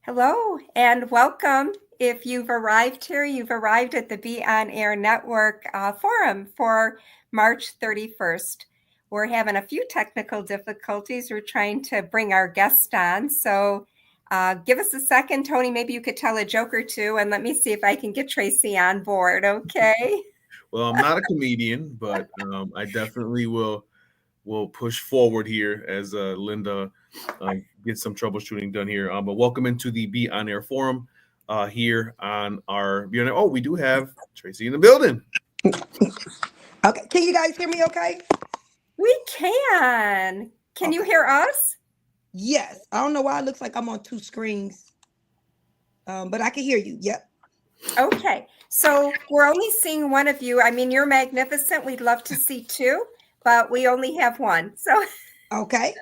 Hello and welcome. If you've arrived here, you've arrived at the Be On Air Network Forum for March 31st. We're having a few technical difficulties. We're trying to bring our guest on. So give us a second, Tony. Maybe you could tell a joke or two and let me see if I can get Tracie on board. Okay. Well, I'm not a comedian, but I definitely will push forward here as Linda gets some troubleshooting done here. But welcome into the Be On Air Forum here on our Be On Air. Oh, we do have Tracie in the building. Okay, can you guys hear me okay? We can. Can you hear us? Yes. I don't know why it looks like I'm on two screens, but I can hear you. Yep. Okay. So we're only seeing one of you. I mean, you're magnificent. We'd love to see two, but we only have one. So Okay.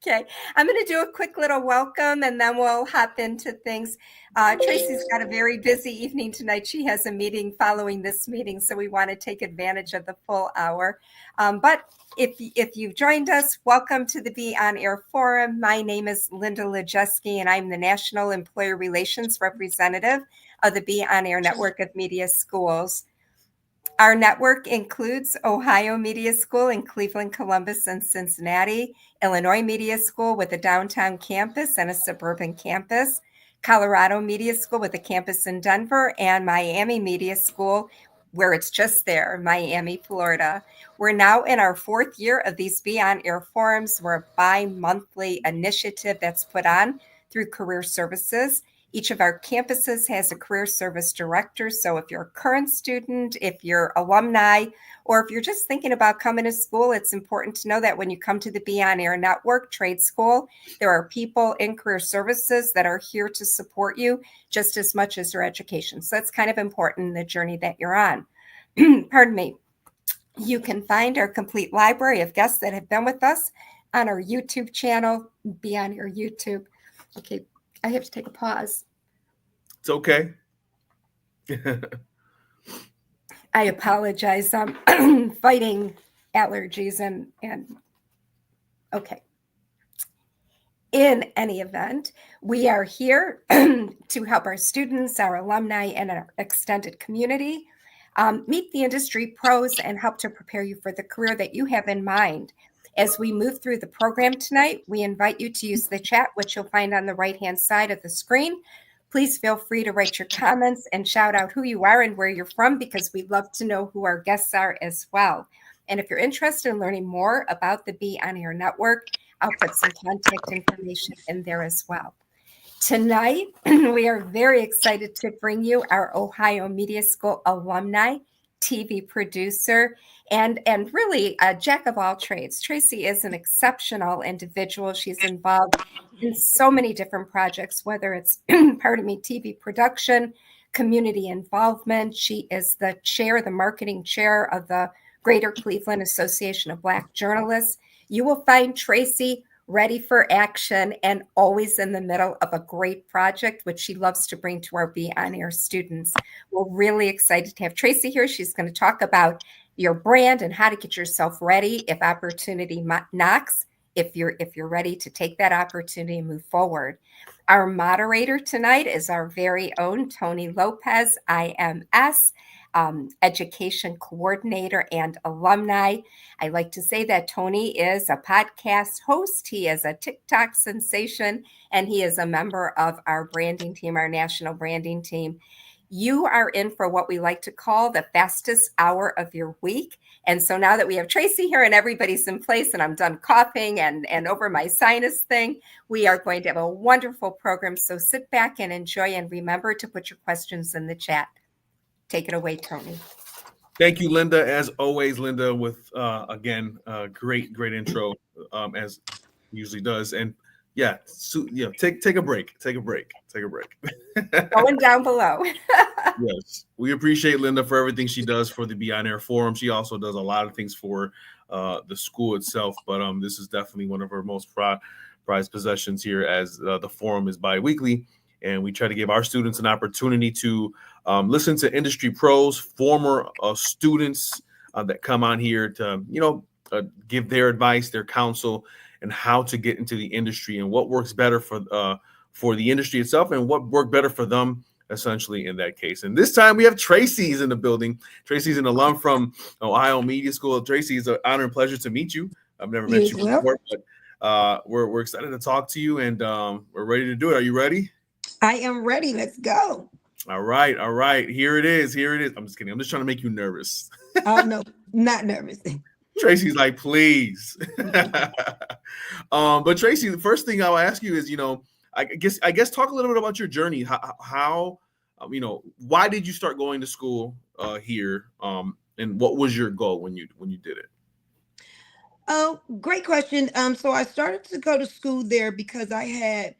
Okay, I'm going to do a quick little welcome and then we'll hop into things. Tracie's got a very busy evening tonight. She has a meeting following this meeting, so we want to take advantage of the full hour. But if you've joined us, welcome to the Be On Air Forum. My name is Linda Lejeski, and I'm the National Employer Relations Representative of the Be On Air Network of Media Schools. Our network includes Ohio Media School in Cleveland, Columbus, and Cincinnati, Illinois Media School with a downtown campus and a suburban campus, Colorado Media School with a campus in Denver, and Miami Media School, where it's just there, Miami, Florida. We're now in our fourth year of these Be On Air Forums. We're a bi-monthly initiative that's put on through Career Services. Each of our campuses has a career service director. So if you're a current student, if you're alumni, or if you're just thinking about coming to school, it's important to know that when you come to the Be On Air Network Trade School, there are people in career services that are here to support you just as much as your education. So that's kind of important in the journey that you're on. Pardon me. You can find our complete library of guests that have been with us on our YouTube channel, Be On Air YouTube. Okay. I have to take a pause. It's okay. I apologize. I'm fighting allergies and okay. In any event, we are here to help our students, our alumni, and our extended community meet the industry pros and help to prepare you for the career that you have in mind. As we move through the program tonight, we invite you to use the chat, which you'll find on the right-hand side of the screen. Please feel free to write your comments and shout out who you are and where you're from, because we'd love to know who our guests are as well. And if you're interested in learning more about the Be On Air Network, I'll put some contact information in there as well. Tonight, we are very excited to bring you our Ohio Media School alumni, TV producer, and really a jack of all trades. Tracie is an exceptional individual. She's involved in so many different projects, whether it's, TV production, community involvement. She is the marketing chair of the Greater Cleveland Association of Black Journalists. You will find Tracie ready for action and always in the middle of a great project, which she loves to bring to our Be On Air students. We're really excited to have Tracie here. She's going to talk about your brand and how to get yourself ready if opportunity knocks, if you're ready to take that opportunity and move forward. Our moderator tonight is our very own Tony Lopez, IMS, education coordinator and alumni. I like to say that Tony is a podcast host. He is a TikTok sensation, and he is a member of our branding team, our national branding team. You are in for what we like to call the fastest hour of your week. And so now that we have Tracie here and everybody's in place and I'm done coughing and over my sinus thing, we are going to have a wonderful program. So sit back and enjoy, and remember to put your questions in the chat. Take it away, Tony. Thank you, Linda. As always, Linda, with again, great intro, as usually does. And yeah, take a break. Going down below. Yes, we appreciate Linda for everything she does for the Be On Air Forum. She also does a lot of things for the school itself, but this is definitely one of her most prized possessions here, as the forum is bi-weekly, and we try to give our students an opportunity to listen to industry pros, former students that come on here to give their advice, their counsel, and how to get into the industry and what works better for for the industry itself and what worked better for them, essentially, in that case. And this time we have Tracie's in the building. Tracie's an alum from Ohio Media School. Tracie, it's an honor and pleasure to meet you. I've never met you before, but we're excited to talk to you, and we're ready to do it. Are you ready? I am ready. Let's go. All right. Here it is. I'm just kidding. I'm just trying to make you nervous. Oh, no, not nervous. Tracie's like, please. But Tracie, the first thing I'll ask you is, I guess talk a little bit about your journey. How why did you start going to school here? And what was your goal when you did it? Oh, great question. So I started to go to school there because I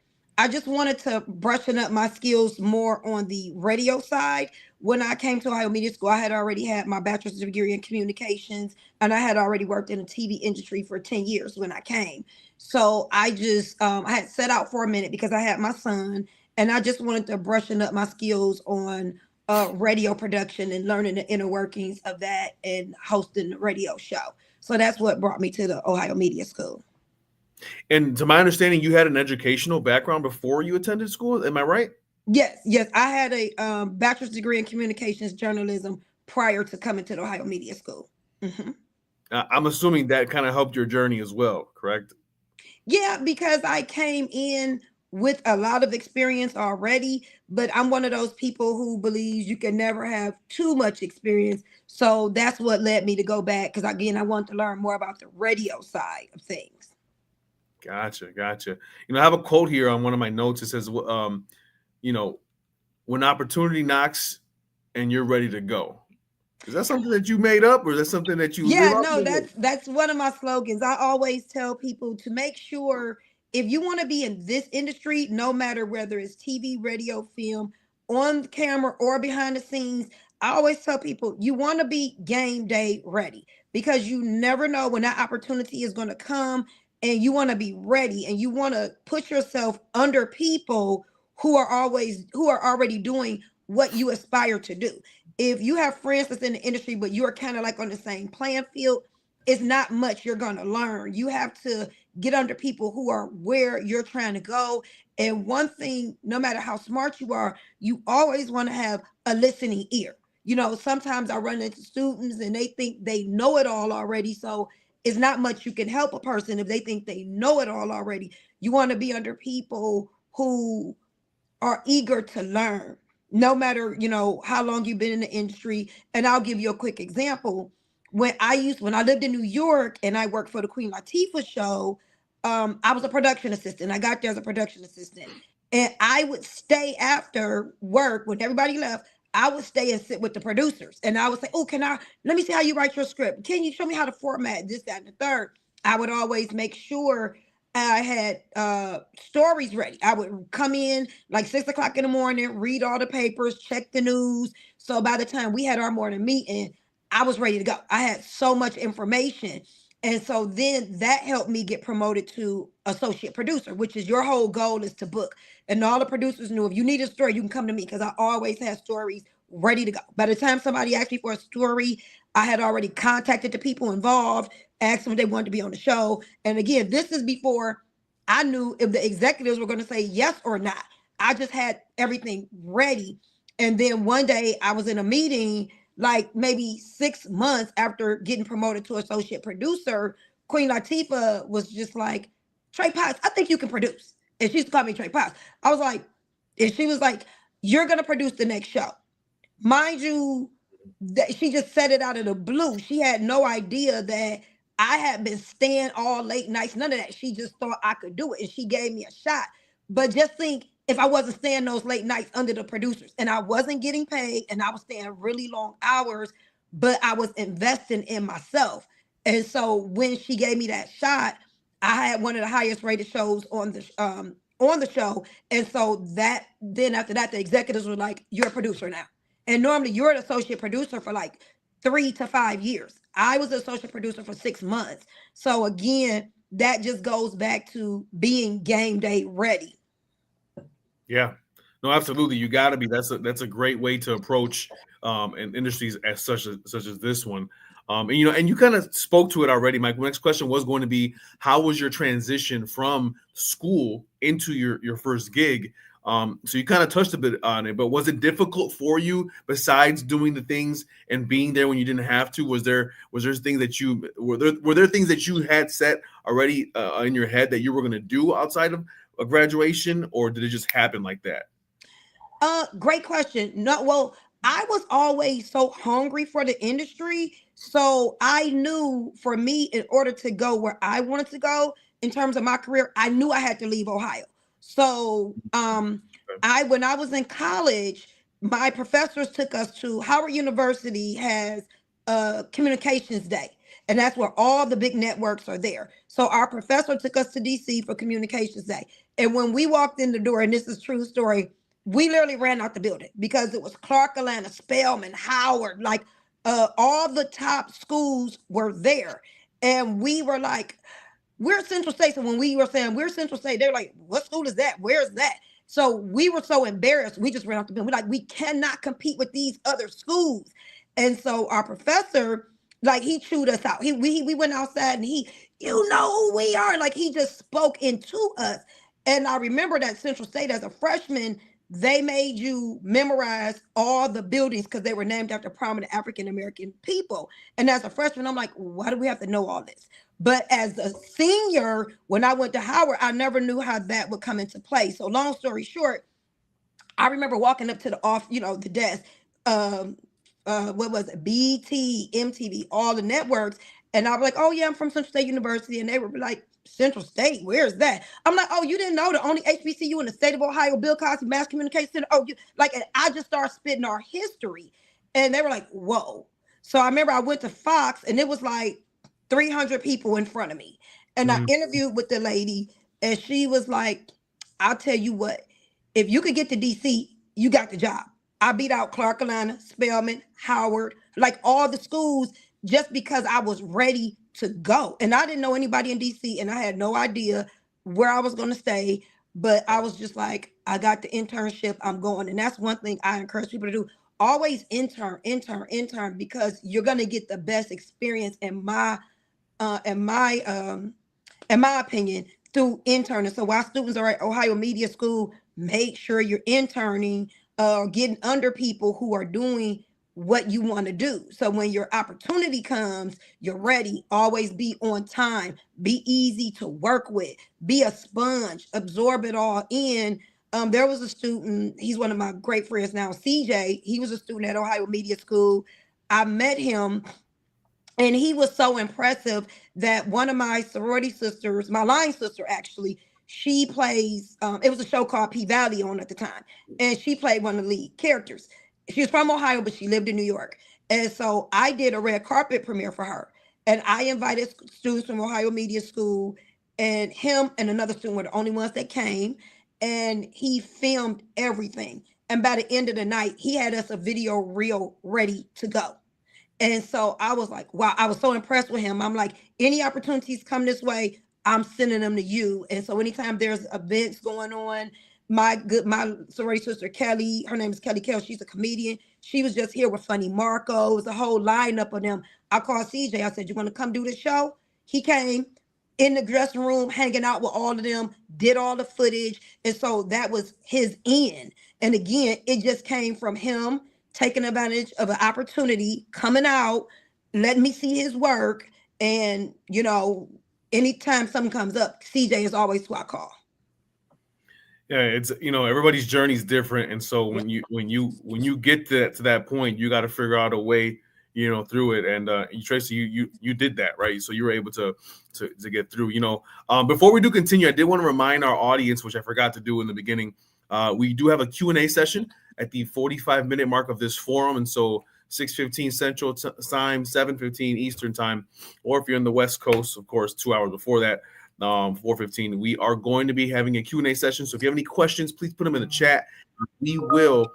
just wanted to brushing up my skills more on the radio side. When I came to Ohio Media School, I had already had my bachelor's degree in communications, and I had already worked in the TV industry for 10 years when I came. So I just, I had set out for a minute because I had my son, and I just wanted to brushing up my skills on radio production and learning the inner workings of that and hosting the radio show. So that's what brought me to the Ohio Media School. And to my understanding, you had an educational background before you attended school. Am I right? Yes. I had a bachelor's degree in communications journalism prior to coming to the Ohio Media School. Mm-hmm. I'm assuming that kind of helped your journey as well, correct? Yeah, because I came in with a lot of experience already, but I'm one of those people who believes you can never have too much experience. So that's what led me to go back, because again, I want to learn more about the radio side of things. Gotcha. I have a quote here on one of my notes. It says, when opportunity knocks and you're ready to go. Is that something that you made up, or is that something that you? Yeah, no, that's one of my slogans. I always tell people to make sure if you want to be in this industry, no matter whether it's TV, radio, film, on camera or behind the scenes, I always tell people you want to be game day ready, because you never know when that opportunity is going to come, and you want to be ready, and you want to put yourself under people who are already doing what you aspire to do. If you have friends that's in the industry, but you are kind of like on the same playing field, it's not much you're going to learn. You have to get under people who are where you're trying to go. And one thing, no matter how smart you are, you always want to have a listening ear. Sometimes I run into students and they think they know it all already. So it's not much you can help a person if they think they know it all already. You want to be under people who are eager to learn, no matter, how long you've been in the industry. And I'll give you a quick example. When I lived in New York and I worked for the Queen Latifah Show, I was a production assistant. I got there as a production assistant. And I would stay after work when everybody left. I would stay and sit with the producers. And I would say, oh, let me see how you write your script. Can you show me how to format this, that, and the third? I would always make sure I had stories ready. I would come in like 6 o'clock in the morning, read all the papers, check the news. So by the time we had our morning meeting, I was ready to go. I had so much information. And so then that helped me get promoted to associate producer, which is your whole goal is to book. And all the producers knew if you need a story, you can come to me, because I always had stories ready to go. By the time somebody asked me for a story, I had already contacted the people involved, asked them if they wanted to be on the show. And again, this is before I knew if the executives were going to say yes or not. I just had everything ready. And then one day I was in a meeting, like maybe 6 months after getting promoted to associate producer. Queen Latifah was just like, Tracie Potts, I think you can produce. And she used to call me Tracie Potts. I was like, and she was like, you're going to produce the next show. Mind you, that she just said it out of the blue. She had no idea that I had been staying all late nights, none of that. She just thought I could do it, and she gave me a shot. But just think, if I wasn't staying those late nights under the producers, and I wasn't getting paid, and I was staying really long hours, but I was investing in myself. And so when she gave me that shot, I had one of the highest rated shows on the show. And so then after that, the executives were like, you're a producer now. And normally you're an associate producer for like 3 to 5 years. I was an associate producer for 6 months. So again, that just goes back to being game day ready. Yeah, no, absolutely. You got to be. That's a great way to approach in industries as such as this one. And you kind of spoke to it already. My next question was going to be, how was your transition from school into your first gig? So you kind of touched a bit on it, but was it difficult for you besides doing the things and being there when you didn't have to? Was there things that were there things that you had set already in your head that you were going to do outside of a graduation, or did it just happen like that? Great question. No, well, I was always so hungry for the industry. So I knew for me, in order to go where I wanted to go in terms of my career, I knew I had to leave Ohio. So when I was in college, my professors took us to Howard University has a communications day. And that's where all the big networks are there. So our professor took us to DC for communications day. And when we walked in the door, and this is a true story, we literally ran out the building because it was Clark Atlanta, Spelman, Howard, like all the top schools were there. And we were like, we're Central State. So when we were saying we're Central State, they're like, what school is that? Where's that? So we were so embarrassed. We just ran out the building. We're like, we cannot compete with these other schools. And so our professor, like, he chewed us out. We went outside and you know who we are. Like, he just spoke into us. And I remember that Central State as a freshman, they made you memorize all the buildings because they were named after prominent African-American people. And as a freshman, I'm like, why do we have to know all this? But as a senior, when I went to Howard, I never knew how that would come into play. So long story short, I remember walking up to the desk, what was it? BT, MTV, all the networks. And I was like, oh yeah, I'm from Central State University. And they were like, Central State, where's that? I'm like, oh, you didn't know the only HBCU in the state of Ohio, Bill Cosby Mass Communication Center. Oh, and I just started spitting our history. And they were like, whoa. So I remember I went to Fox and it was like 300 people in front of me. And I interviewed with the lady and she was like, I'll tell you what, if you could get to DC, you got the job. I beat out Clark Atlanta, Spelman, Howard, like all the schools, just because I was ready to go. And I didn't know anybody in DC and I had no idea where I was going to stay, but I was just like, I got the internship, I'm going. And that's one thing I encourage people to do. Always intern, because you're going to get the best experience in my opinion through interning. So while students are at Ohio Media School, make sure you're interning or getting under people who are doing what you want to do. So when your opportunity comes, you're ready. Always be on time. Be easy to work with. Be a sponge. Absorb it all in. There was a student, he's one of my great friends now, CJ. He was a student at Ohio Media School. I met him and he was so impressive that one of my sorority sisters, my line sister actually, she plays, it was a show called P-Valley on at the time. And she played one of the lead characters. She was from Ohio, but she lived in New York. And so I did a red carpet premiere for her. And I invited students from Ohio Media School, and him and another student were the only ones that came. And he filmed everything. And by the end of the night, he had us a video reel ready to go. And so I was like, wow, I was so impressed with him. I'm like, any opportunities come this way, I'm sending them to you. And so anytime there's events going on, my sorority sister Kelly, her name is Kelly Kell, she's a comedian. She was just here with Funny Marco. It was a whole lineup of them. I called CJ. I said, you want to come do the show? He came in the dressing room, hanging out with all of them, did all the footage. And so that was his end. And again, it just came from him taking advantage of an opportunity, coming out, letting me see his work. And, anytime something comes up, CJ is always who I call. Yeah, it's everybody's journey is different, and so when you get to that point, you got to figure out a way through it. And Tracie, you did that, right? So you were able to get through. Before we do continue, I did want to remind our audience, which I forgot to do in the beginning, we do have a Q&A session at the 45-minute mark of this forum, and so 6:15 Central Time, 7:15 Eastern Time, or if you're in the West Coast, of course, 2 hours before that. 4:15, we are going to be having a Q&A session. So if you have any questions, please put them in the chat. We will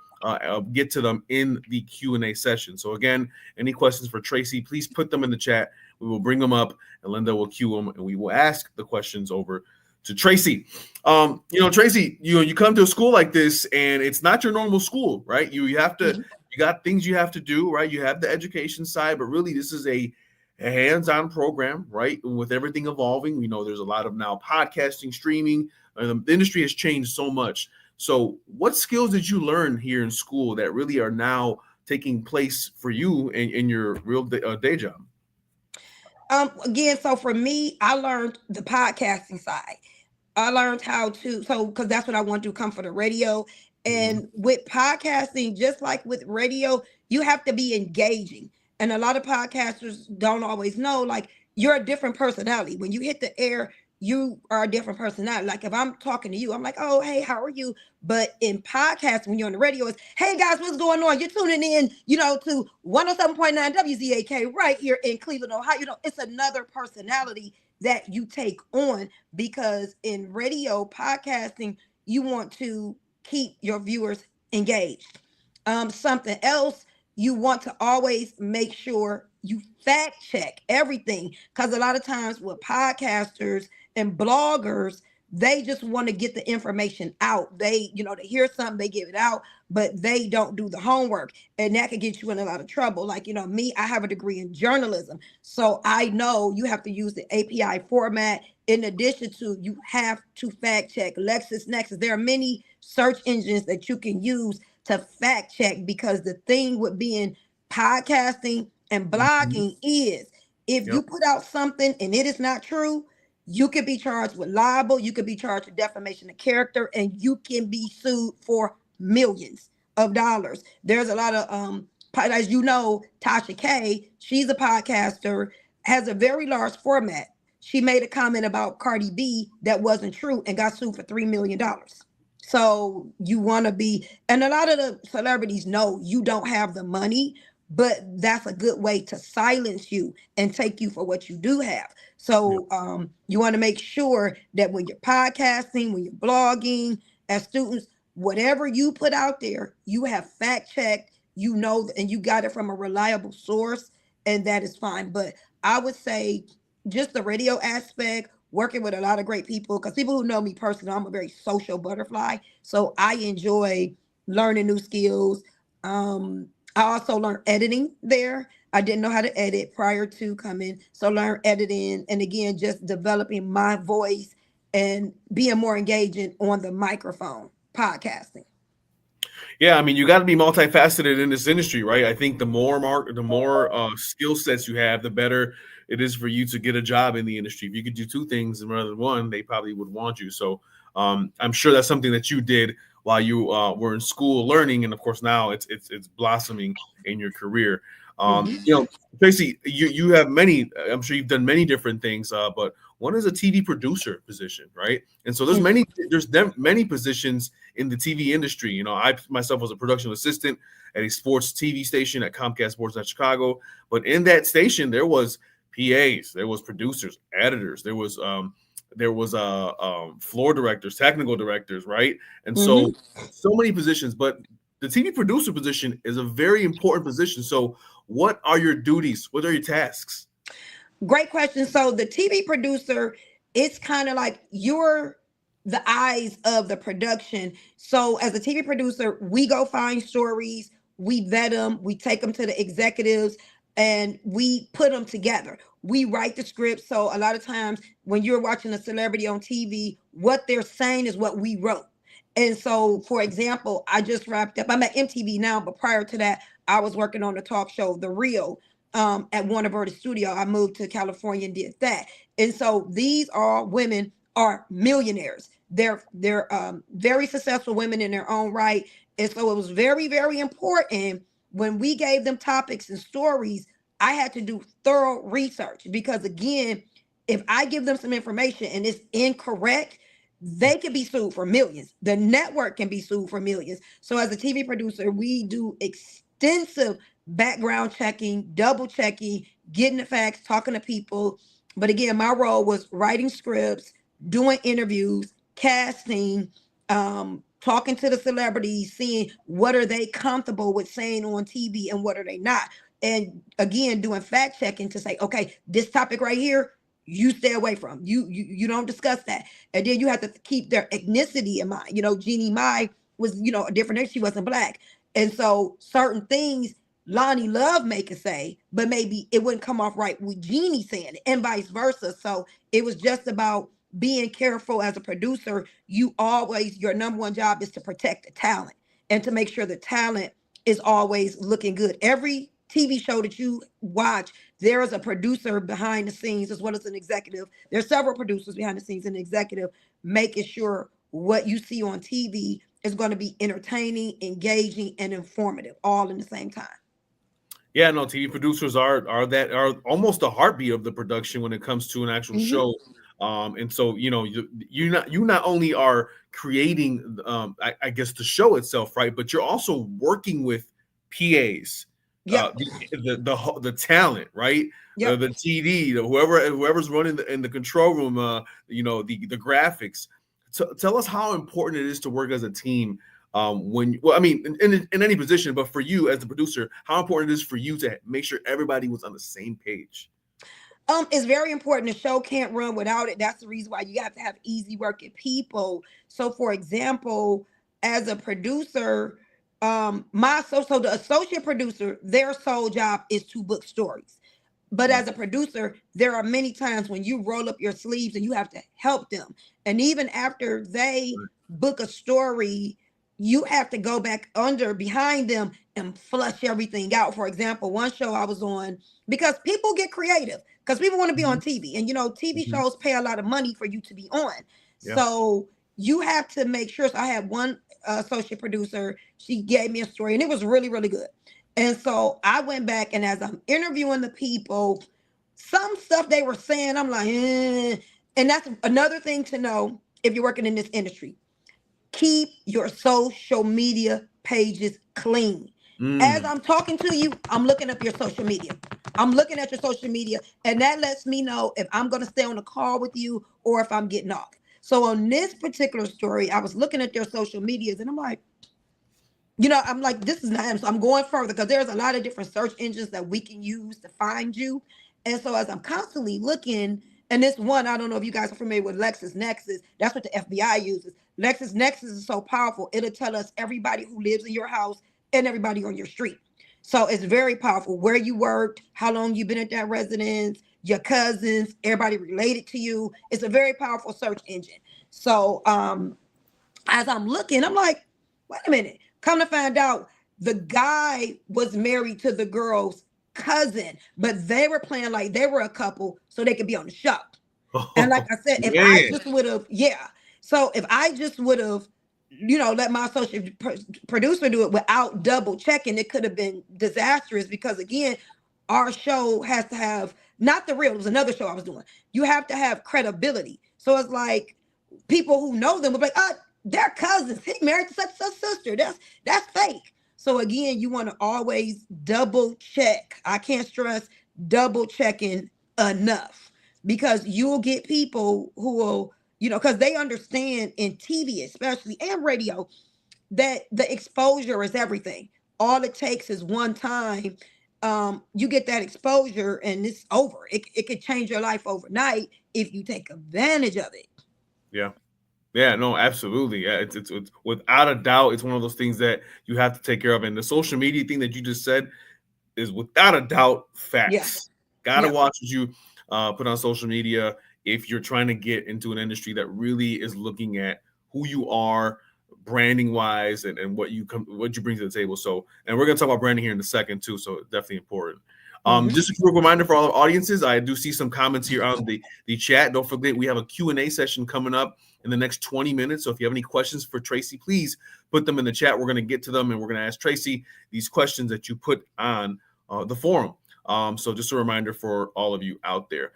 get to them in the Q&A session. So again, any questions for Tracie, please put them in the chat. We will bring them up and Linda will cue them and we will ask the questions over to Tracie. Tracie, you come to a school like this and it's not your normal school, right? You you got things you have to do, right? You have the education side, but really this is a hands-on program, right? And with everything evolving, there's a lot of now podcasting, streaming, and the industry has changed so much. So what skills did you learn here in school that really are now taking place for you in your real day job? Again, so for me, I learned the podcasting side. I learned how to, because that's what I want to do, come for the radio. And with podcasting, just like with radio, you have to be engaging. And a lot of podcasters don't always know, like, you're a different personality. When you hit the air, you are a different personality. Like if I'm talking to you, I'm like, oh, hey, how are you? But in podcasting, when you're on the radio, it's, hey guys, what's going on? You're tuning in, to 107.9 WZAK right here in Cleveland, Ohio. It's another personality that you take on, because in radio podcasting, you want to keep your viewers engaged. Something else, you want to always make sure you fact check everything, because a lot of times with podcasters and bloggers, they just want to get the information out. They hear something, they give it out, but they don't do the homework, and that could get you in a lot of trouble. Like, me, I have a degree in journalism, so I know you have to use the API format. In addition to, you have to fact check. LexisNexis, there are many search engines that you can use to fact check, because the thing with being podcasting and blogging is, if you put out something and it is not true, you could be charged with libel, you could be charged with defamation of character, and you can be sued for millions of dollars. There's a lot of as Tasha K, she's a podcaster, has a very large format. She made a comment about Cardi B that wasn't true and got sued for $3 million. So you want to be, and a lot of the celebrities know you don't have the money, but that's a good way to silence you and take you for what you do have. So you want to make sure that when you're podcasting, when you're blogging, as students, whatever you put out there, you have fact checked, and you got it from a reliable source, and that is fine. But I would say just the radio aspect, working with a lot of great people, because people who know me personally, I'm a very social butterfly. So I enjoy learning new skills. I also learned editing there. I didn't know how to edit prior to coming. So learn editing. And again, just developing my voice and being more engaging on the microphone, podcasting. Yeah, I mean, you got to be multifaceted in this industry, right? I think the more skill sets you have, the better it is for you to get a job in the industry. If you could do two things rather than one, they probably would want you. So I'm sure that's something that you did while you were in school learning, and of course now it's blossoming in your career. Tracie, you have many. I'm sure you've done many different things, but one is a TV producer position, right? And so there's many positions in the TV industry. I myself was a production assistant at a sports TV station at Comcast Sportsnet Chicago. But in that station, there was PAs, there was producers, editors, there was floor directors, technical directors, right? And so many positions. But the TV producer position is a very important position. So what are your duties? What are your tasks? Great question. So the TV producer, it's kind of like you're the eyes of the production. So as a TV producer, we go find stories, we vet them, we take them to the executives, and we put them together. We write the script. So a lot of times when you're watching a celebrity on TV, what they're saying is what we wrote. And so, for example, I just wrapped up, I'm at MTV now, but prior to that, I was working on the talk show, The Real, at Warner Brothers Studio. I moved to California and did that. And so these women are millionaires. They're very successful women in their own right. And so it was very, very important when we gave them topics and stories. I had to do thorough research, because again, if I give them some information and it's incorrect, they can be sued for millions. The network can be sued for millions. So as a TV producer, we do extensive background checking, double checking, getting the facts, talking to people. But again, my role was writing scripts, doing interviews, casting, talking to the celebrities, seeing what are they comfortable with saying on TV and what are they not. And again, doing fact checking to say, okay, this topic right here, you stay away from. You don't discuss that. And then you have to keep their ethnicity in mind. Jeannie Mai was, a different, she wasn't Black. And so certain things Lonnie Love may could say, but maybe it wouldn't come off right with Jeannie saying it, and vice versa. So it was just about being careful as a producer. You always, your number one job is to protect the talent and to make sure the talent is always looking good. Every TV show that you watch, there is a producer behind the scenes as well as an executive. There's several producers behind the scenes and an executive making sure what you see on TV is going to be entertaining, engaging, and informative all in the same time. Yeah, no, TV producers are almost the heartbeat of the production when it comes to an actual show. And so, you know, you not only are creating, I guess, the show itself, right, but you're also working with PAs, the talent, right, the TD, whoever's running in the control room, you know, the graphics. So tell us how important it is to work as a team. I mean, in any position, but for you as the producer, how important it is for you to make sure everybody was on the same page. It's very important. The show can't run without it. That's the reason why you have to have easy working people. So, for example, as a producer, so the associate producer, their sole job is to book stories. But as a producer, there are many times when you roll up your sleeves and you have to help them. And even after they book a story, you have to go back behind them and flush everything out. For example, one show I was on, because people get creative, because people want to be on TV. And, you know, TV shows pay a lot of money for you to be on. Yeah. So you have to make sure. So I had one associate producer. She gave me a story and it was really, really good. And so I went back, and as I'm interviewing the people, some stuff they were saying, I'm like, eh. And that's another thing to know if you're working in this industry. Keep your social media pages clean. As I'm talking to you, I'm looking up your social media. I'm looking at your social media, and that lets me know if I'm going to stay on a call with you or if I'm getting off. So on this particular story, I was looking at their social medias, and I'm like, you know, I'm like, this is not, so I'm going further because there's a lot of different search engines that we can use to find you. And so as I'm constantly looking, and this one, I don't know if you guys are familiar with LexisNexis. That's what the FBI uses. LexisNexis is so powerful. It'll tell us everybody who lives in your house and everybody on your street. So it's very powerful. Where you worked, how long you've been at that residence, your cousins, everybody related to you. It's a very powerful search engine. So as I'm looking, I'm like, wait a minute. Come to find out, the guy was married to the girl's cousin, but they were playing like they were a couple so they could be on the show. And like I said, if I just would have, so if I just would have, you know, let my associate producer do it without double checking, it could have been disastrous because, again, our show has to have, not The Real, it was another show I was doing. You have to have credibility. So it's like people who know them will be like, oh, they're cousins. He married to such a sister. That's fake. So again, you want to always double check. I can't stress double checking enough, because you'll get people who will, you know, because they understand in TV, especially, and radio, that the exposure is everything. All it takes is one time. You get that exposure and it's over. It could change your life overnight if you take advantage of it. Yeah. Yeah, no, absolutely. Yeah, it's without a doubt, it's one of those things that you have to take care of. And the social media thing that you just said is without a doubt facts. Yeah. Gotta watch what you put on social media if you're trying to get into an industry that really is looking at who you are branding wise and what you bring to the table. So, and we're gonna talk about branding here in a second too. So definitely important. Just a quick reminder for all our audiences, I do see some comments here on the chat. Don't forget, we have a Q&A session coming up in the next 20 minutes. So if you have any questions for Tracie, please put them in the chat. We're going to get to them, and we're going to ask Tracie these questions that you put on the forum. So just a reminder for all of you out there.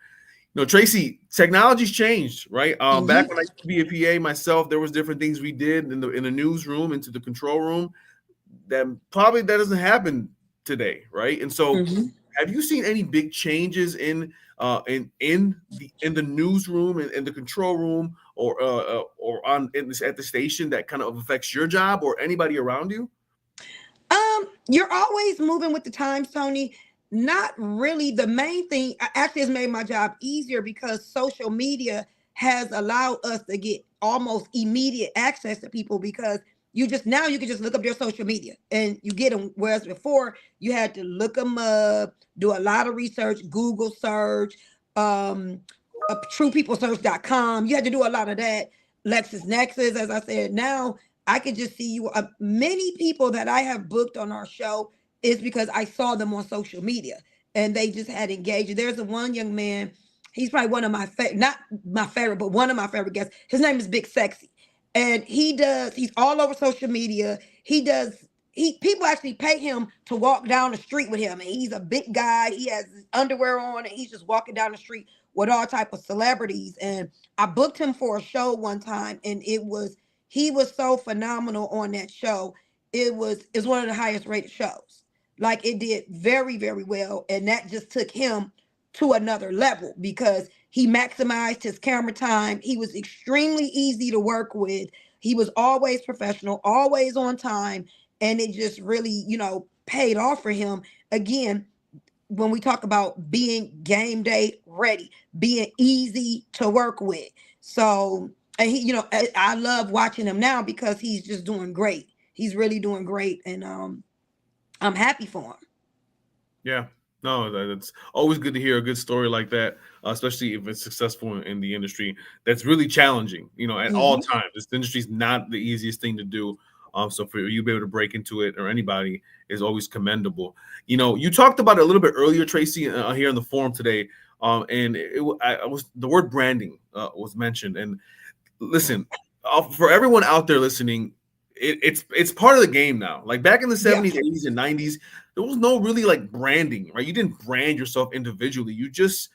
You know, Tracie, technology's changed, right? Back when I used to be a PA myself, there was different things we did in the newsroom, into the control room, that doesn't happen today, right? And so have you seen any big changes in the newsroom and the control room or at the station that kind of affects your job or anybody around you? You're always moving with the times, Tony. Not really. The main thing actually has made my job easier because social media has allowed us to get almost immediate access to people, because you can just look up their social media and you get them. Whereas before you had to look them up, do a lot of research, Google search, truepeoplesearch.com. You had to do a lot of that. LexisNexis, as I said. Now I can just see you. Many people that I have booked on our show is because I saw them on social media and they just had engaged. There's a one young man. He's probably one of my not my favorite, but one of my favorite guests. His name is Big Sexy. And he's all over social media. People actually pay him to walk down the street with him. And he's a big guy. He has his underwear on and he's just walking down the street with all type of celebrities. And I booked him for a show one time and he was so phenomenal on that show. It's one of the highest rated shows. Like it did very, very well. And that just took him to another level because he maximized his camera time. He was extremely easy to work with. He was always professional, always on time. And it just really, paid off for him. Again, when we talk about being game day ready, being easy to work with. So, and he, I love watching him now because he's just doing great. He's really doing great. And I'm happy for him. Yeah. No, that's always good to hear a good story like that, especially if it's successful in the industry. That's really challenging, at all times. This industry is not the easiest thing to do. So for you to be able to break into it or anybody is always commendable. You talked about it a little bit earlier, Tracie, here in the forum today. And the word branding was mentioned. And listen, for everyone out there listening, it's part of the game now. Like back in the 70s, 80s, and 90s, there was no really like branding, right? You didn't brand yourself individually. You just,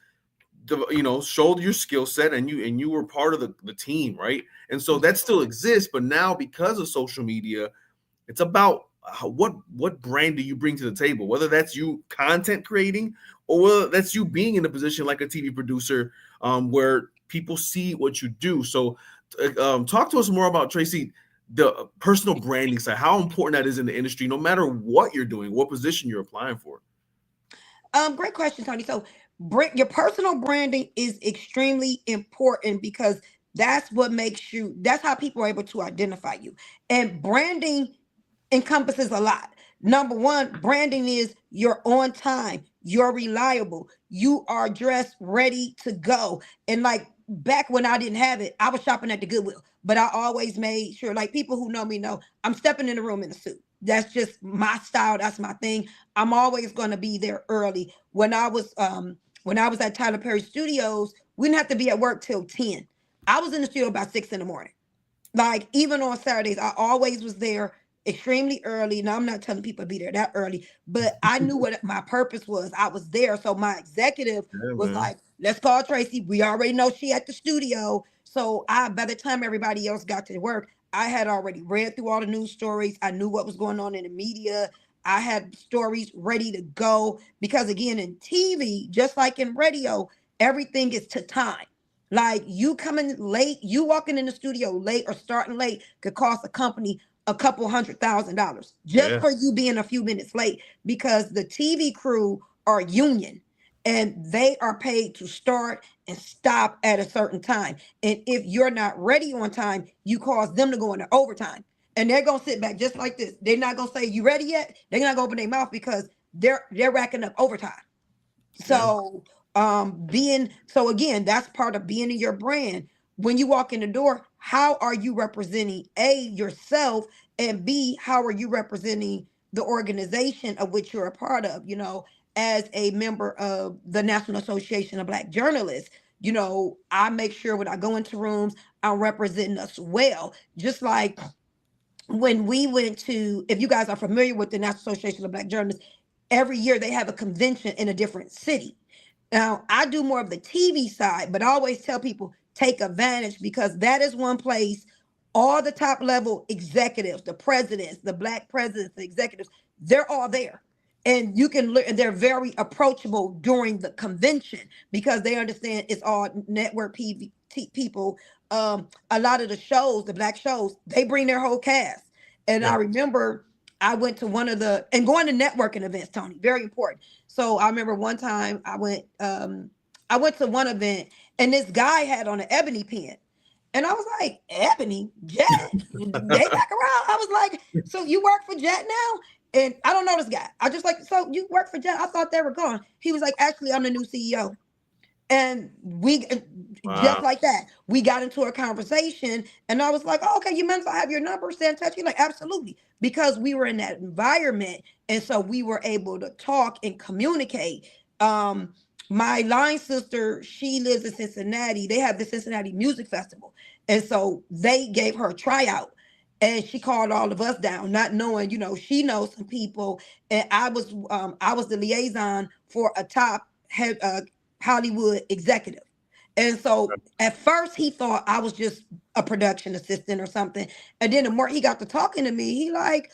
showed your skill set and you were part of the team, right? And so that still exists, but now because of social media, it's about what brand do you bring to the table, whether that's you content creating or whether that's you being in a position like a TV producer where people see what you do. So talk to us more about, Tracie, the personal branding side, how important that is in the industry, no matter what you're doing, what position you're applying for. Great question, Tony. So your personal branding is extremely important because that's how people are able to identify you. And branding encompasses a lot. Number one, branding is you're on time, you're reliable, you are dressed ready to go. And like back when I didn't have it, I was shopping at the Goodwill, but I always made sure, like people who know me know, I'm stepping in the room in a suit. That's just my style. That's my thing. I'm always going to be there early. When I was at Tyler Perry Studios, we didn't have to be at work till 10. I was in the studio about 6 a.m. Like even on Saturdays, I always was there extremely early. Now I'm not telling people to be there that early, but I knew what my purpose was. I was there. So my executive was like, let's call Tracie. We already know she at the studio. So by the time everybody else got to work, I had already read through all the news stories. I knew what was going on in the media. I had stories ready to go because again, in TV, just like in radio, everything is to time. Like you coming late, you walking in the studio late or starting late could cost a company a couple $100,000 just for you being a few minutes late because the TV crew are union and they are paid to start and stop at a certain time. And if you're not ready on time, you cause them to go into overtime. And they're going to sit back just like this. They're not going to say, you ready yet? They're not going to open their mouth because they're racking up overtime. So again, that's part of being in your brand. When you walk in the door, how are you representing yourself, and B, how are you representing the organization of which you're a part of? As a member of the National Association of Black Journalists, I make sure when I go into rooms, I'm representing us well. Just like when we went to, if you guys are familiar with the National Association of Black Journalists, every year they have a convention in a different city. Now, I do more of the TV side, but I always tell people, take advantage because that is one place all the top level executives, the presidents, the Black presidents, the executives, they're all there. And you can learn, they're very approachable during the convention because they understand it's all network people. A lot of the shows, the Black shows, they bring their whole cast. And I remember I went to going to networking events, Tony, very important. So I remember one time I went to one event and this guy had on an ebony pen. And I was like, Ebony, Jet, they back around. I was like, so you work for Jet now? And I don't know this guy. I just like, so you work for Jet? I thought they were gone. He was like, actually, I'm the new CEO. And we just Wow. like that, we got into a conversation, and I was like, oh, okay, you meant to have your number, stay in touch. He's like, absolutely, because we were in that environment, and so we were able to talk and communicate. My line sister, she lives in Cincinnati. They have the Cincinnati Music Festival, and so they gave her a tryout. And she called all of us down, not knowing, she knows some people. And I was the liaison for a top head, Hollywood executive. And so at first he thought I was just a production assistant or something. And then the more he got to talking to me, he like,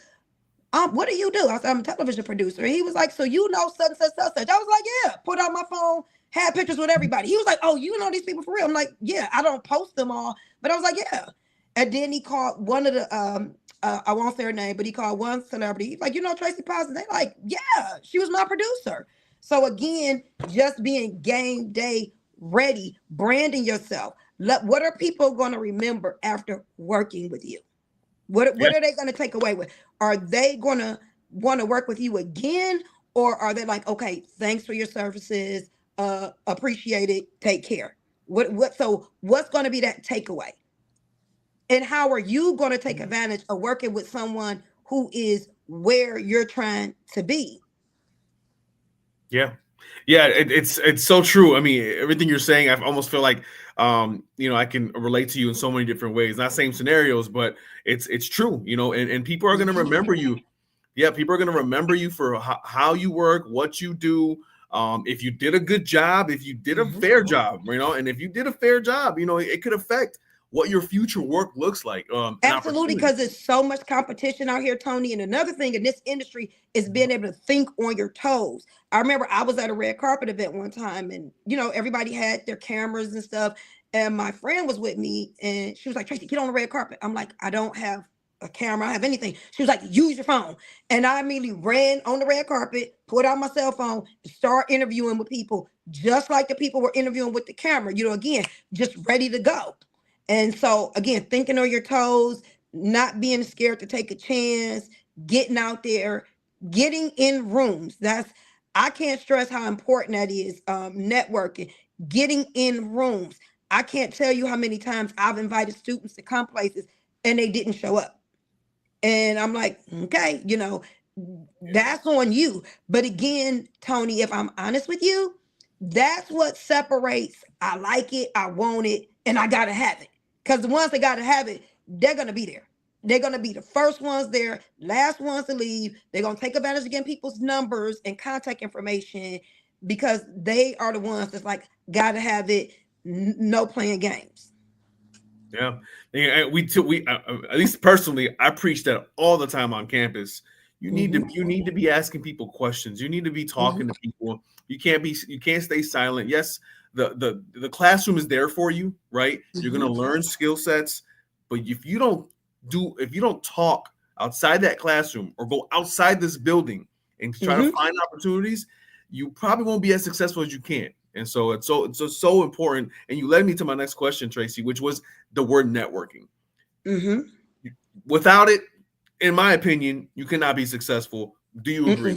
what do you do? I said, I'm a television producer. And he was like, so you know such and such, such, such. I was like, yeah, put out my phone, had pictures with everybody. He was like, oh, you know these people for real? I'm like, yeah, I don't post them all. But I was like, yeah. And then he called one of the, I won't say her name, but he called one celebrity. He's like, Tracie Potts? And they like, yeah, she was my producer. So again, just being game day ready, branding yourself. What are people going to remember after working with you? What are they going to take away with? Are they going to want to work with you again? Or are they like, okay, thanks for your services. Appreciate it. Take care. So what's going to be that takeaway? And how are you going to take advantage of working with someone who is where you're trying to be? Yeah. It's so true. I mean, everything you're saying, I almost feel like, I can relate to you in so many different ways, not same scenarios, but it's true, and people are going to remember you. Yeah. People are going to remember you for how you work, what you do. If you did a good job, if you did a fair job, and if you did a fair job, it could affect what your future work looks like. Absolutely, because there's so much competition out here, Tony. And another thing in this industry is being able to think on your toes. I remember I was at a red carpet event one time, and everybody had their cameras and stuff. And my friend was with me, and she was like, Tracie, get on the red carpet. I'm like, I don't have a camera, I don't have anything. She was like, use your phone. And I immediately ran on the red carpet, put out my cell phone, start interviewing with people, just like the people were interviewing with the camera, again, just ready to go. And so again, thinking on your toes, not being scared to take a chance, getting out there, getting in rooms. I can't stress how important that is. Networking, getting in rooms. I can't tell you how many times I've invited students to come places and they didn't show up. And I'm like, okay, that's on you. But again, Tony, if I'm honest with you, that's what separates. I like it, I want it, and I gotta have it. Because the ones that gotta have it, they're gonna be there. They're gonna be the first ones there, last ones to leave. They're gonna take advantage of getting people's numbers and contact information because they are the ones that's like, gotta have it, no playing games. Yeah, we at least personally, I preach that all the time on campus. You need to be asking people questions. You need to be talking to people. You can't stay silent. Yes, the classroom is there for you, right? You're going to learn skill sets, but if you don't talk outside that classroom or go outside this building and try to find opportunities, you probably won't be as successful as you can. And so it's so important. And you led me to my next question, Tracie, which was the word networking. Without it, in my opinion, you cannot be successful. Do you agree?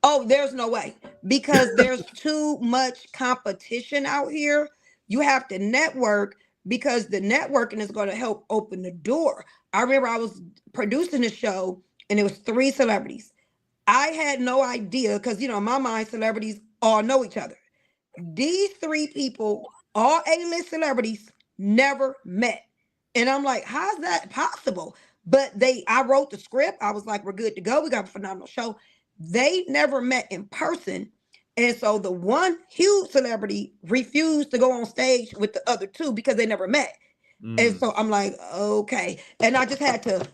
Oh, there's no way, because there's too much competition out here. You have to network because the networking is going to help open the door. I remember I was producing a show and it was 3 celebrities. I had no idea because, in my mind, celebrities all know each other. These 3 people, all A-list celebrities, never met. And I'm like, how's that possible? But I wrote the script. I was like, we're good to go. We got a phenomenal show. They never met in person. And so the one huge celebrity refused to go on stage with the other 2 because they never met. And so I'm like, okay. And I just had to,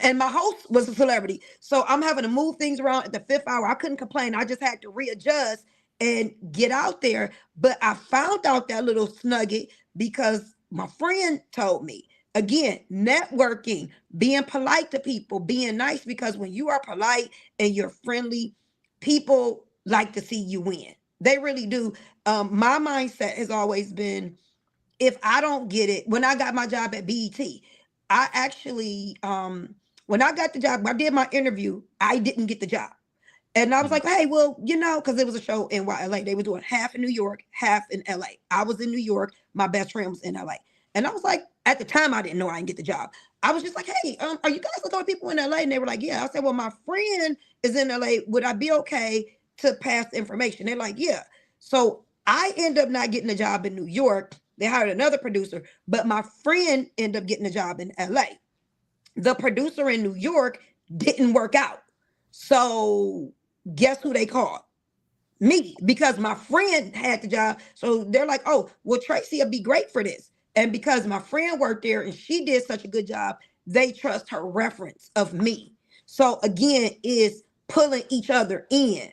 and my host was a celebrity. So I'm having to move things around at the 5th hour. I couldn't complain. I just had to readjust and get out there. But I found out that little snugget because my friend told me. Again, networking, being polite to people, being nice, because when you are polite and you're friendly, people like to see you win. They really do. My mindset has always been, if I don't get it, when I got my job at BET, I actually, when I got the job, I did my interview, I didn't get the job. And I was like, hey, well, because it was a show in LA. They were doing half in New York, half in LA. I was in New York. My best friend was in LA. And I was like, at the time, I didn't know I didn't get the job. I was just like, hey, are you guys looking for people in LA? And they were like, yeah. I said, well, my friend is in LA. Would I be okay to pass the information? They're like, yeah. So I end up not getting a job in New York. They hired another producer, but my friend ended up getting a job in LA. The producer in New York didn't work out. So guess who they called? Me, because my friend had the job. So they're like, oh, well, Tracie will be great for this. And because my friend worked there and she did such a good job, they trust her reference of me. So again, is pulling each other in.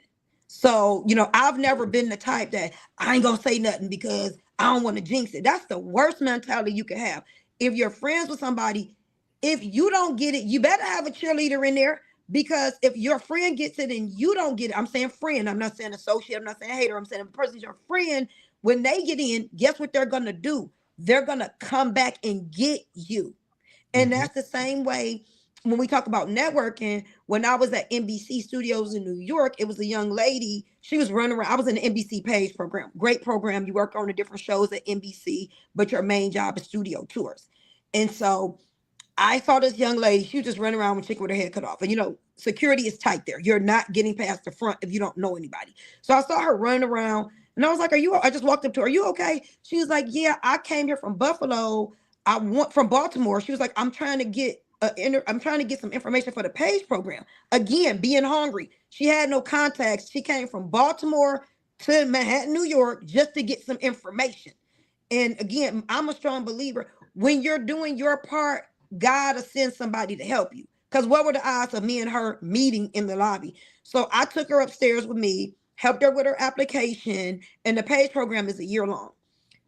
So, I've never been the type that I ain't gonna say nothing because I don't want to jinx it. That's the worst mentality you can have. If you're friends with somebody, if you don't get it, you better have a cheerleader in there. Because if your friend gets it and you don't get it, I'm saying friend, I'm not saying associate, I'm not saying hater, I'm saying the person's your friend. When they get in, guess what they're going to do? They're going to come back and get you. And that's the same way when we talk about networking. When I was at NBC Studios in New York, it was a young lady. She was running around. I was in the NBC Page program. Great program. You work on the different shows at NBC, but your main job is studio tours. And so I saw this young lady. She was just running around with chicken with her head cut off. And security is tight there. You're not getting past the front if you don't know anybody. So I saw her running around and I was like, I just walked up to her. Are you okay? She was like, yeah, I came here from Buffalo. I want from Baltimore. She was like, I'm trying to get some information for the Page program. Again, being hungry. She had no contacts. She came from Baltimore to Manhattan, New York, just to get some information. And again, I'm a strong believer. When you're doing your part, God will send somebody to help you. Because what were the odds of me and her meeting in the lobby? So I took her upstairs with me, helped her with her application, and the Page program is a year long.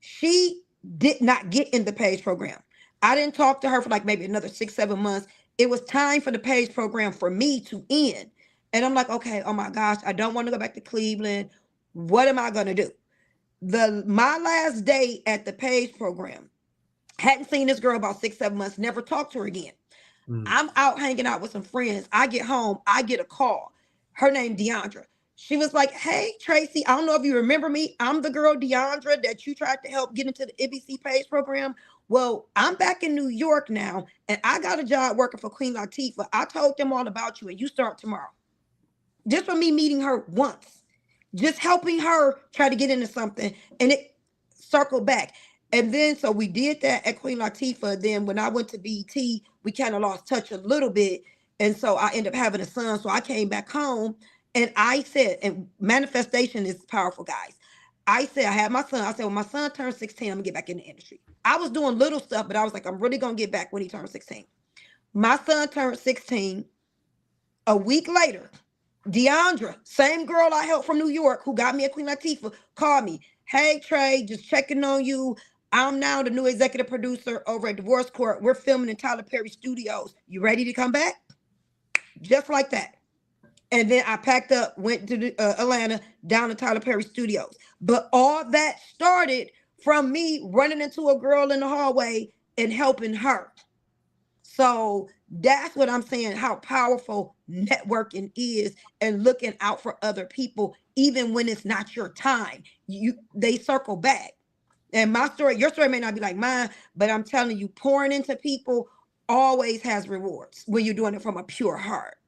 She did not get in the Page program. I didn't talk to her for like maybe another 6-7 months. It was time for the Page program for me to end. And I'm like, okay, oh my gosh, I don't want to go back to Cleveland. What am I going to do? My last day at the Page program, hadn't seen this girl about 6-7 months, never talked to her again. I'm out hanging out with some friends. I get home, I get a call. Her name Deandra. She was like, hey, Tracie, I don't know if you remember me. I'm the girl Deandra that you tried to help get into the NBC Page program. Well, I'm back in New York now, and I got a job working for Queen Latifah. I told them all about you, and you start tomorrow. Just for me meeting her once, just helping her try to get into something, and it circled back. And then, so we did that at Queen Latifah. Then when I went to BET, we kind of lost touch a little bit. And so I ended up having a son. So I came back home and I said, and manifestation is powerful, guys. I said, I had my son. I said, when my son turns 16, I'm gonna get back in the industry. I was doing little stuff, but I was like, I'm really gonna get back when he turns 16. My son turned 16. A week later, Deandra, same girl I helped from New York who got me at Queen Latifah, called me. Hey, Trey, just checking on you. I'm now the new executive producer over at Divorce Court. We're filming in Tyler Perry Studios. You ready to come back? Just like that. And then I packed up, went to Atlanta, down to Tyler Perry Studios. But all that started from me running into a girl in the hallway and helping her. So that's what I'm saying, how powerful networking is and looking out for other people, even when it's not your time. They circle back. And my story, your story may not be like mine, but I'm telling you, pouring into people always has rewards when you're doing it from a pure heart.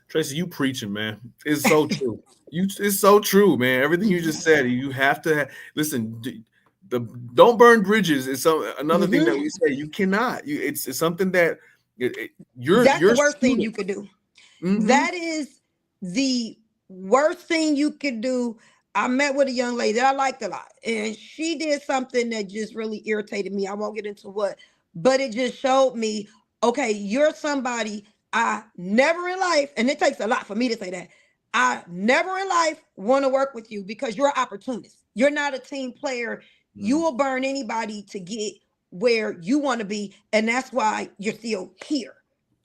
Tracie, you preaching, man. It's so true. It's so true, man. Everything you just said, you have to listen. Don't burn bridges. It's another thing that we say. You cannot. It's something that That's the worst thing you could do. That is the worst thing you could do. I met with a young lady that I liked a lot, and she did something that just really irritated me. I won't get into what, but it just showed me, okay, you're somebody I never in life, and it takes a lot for me to say that, I never in life want to work with you because you're an opportunist. You're not a team player. You will burn anybody to get where you want to be, and that's why you're still here,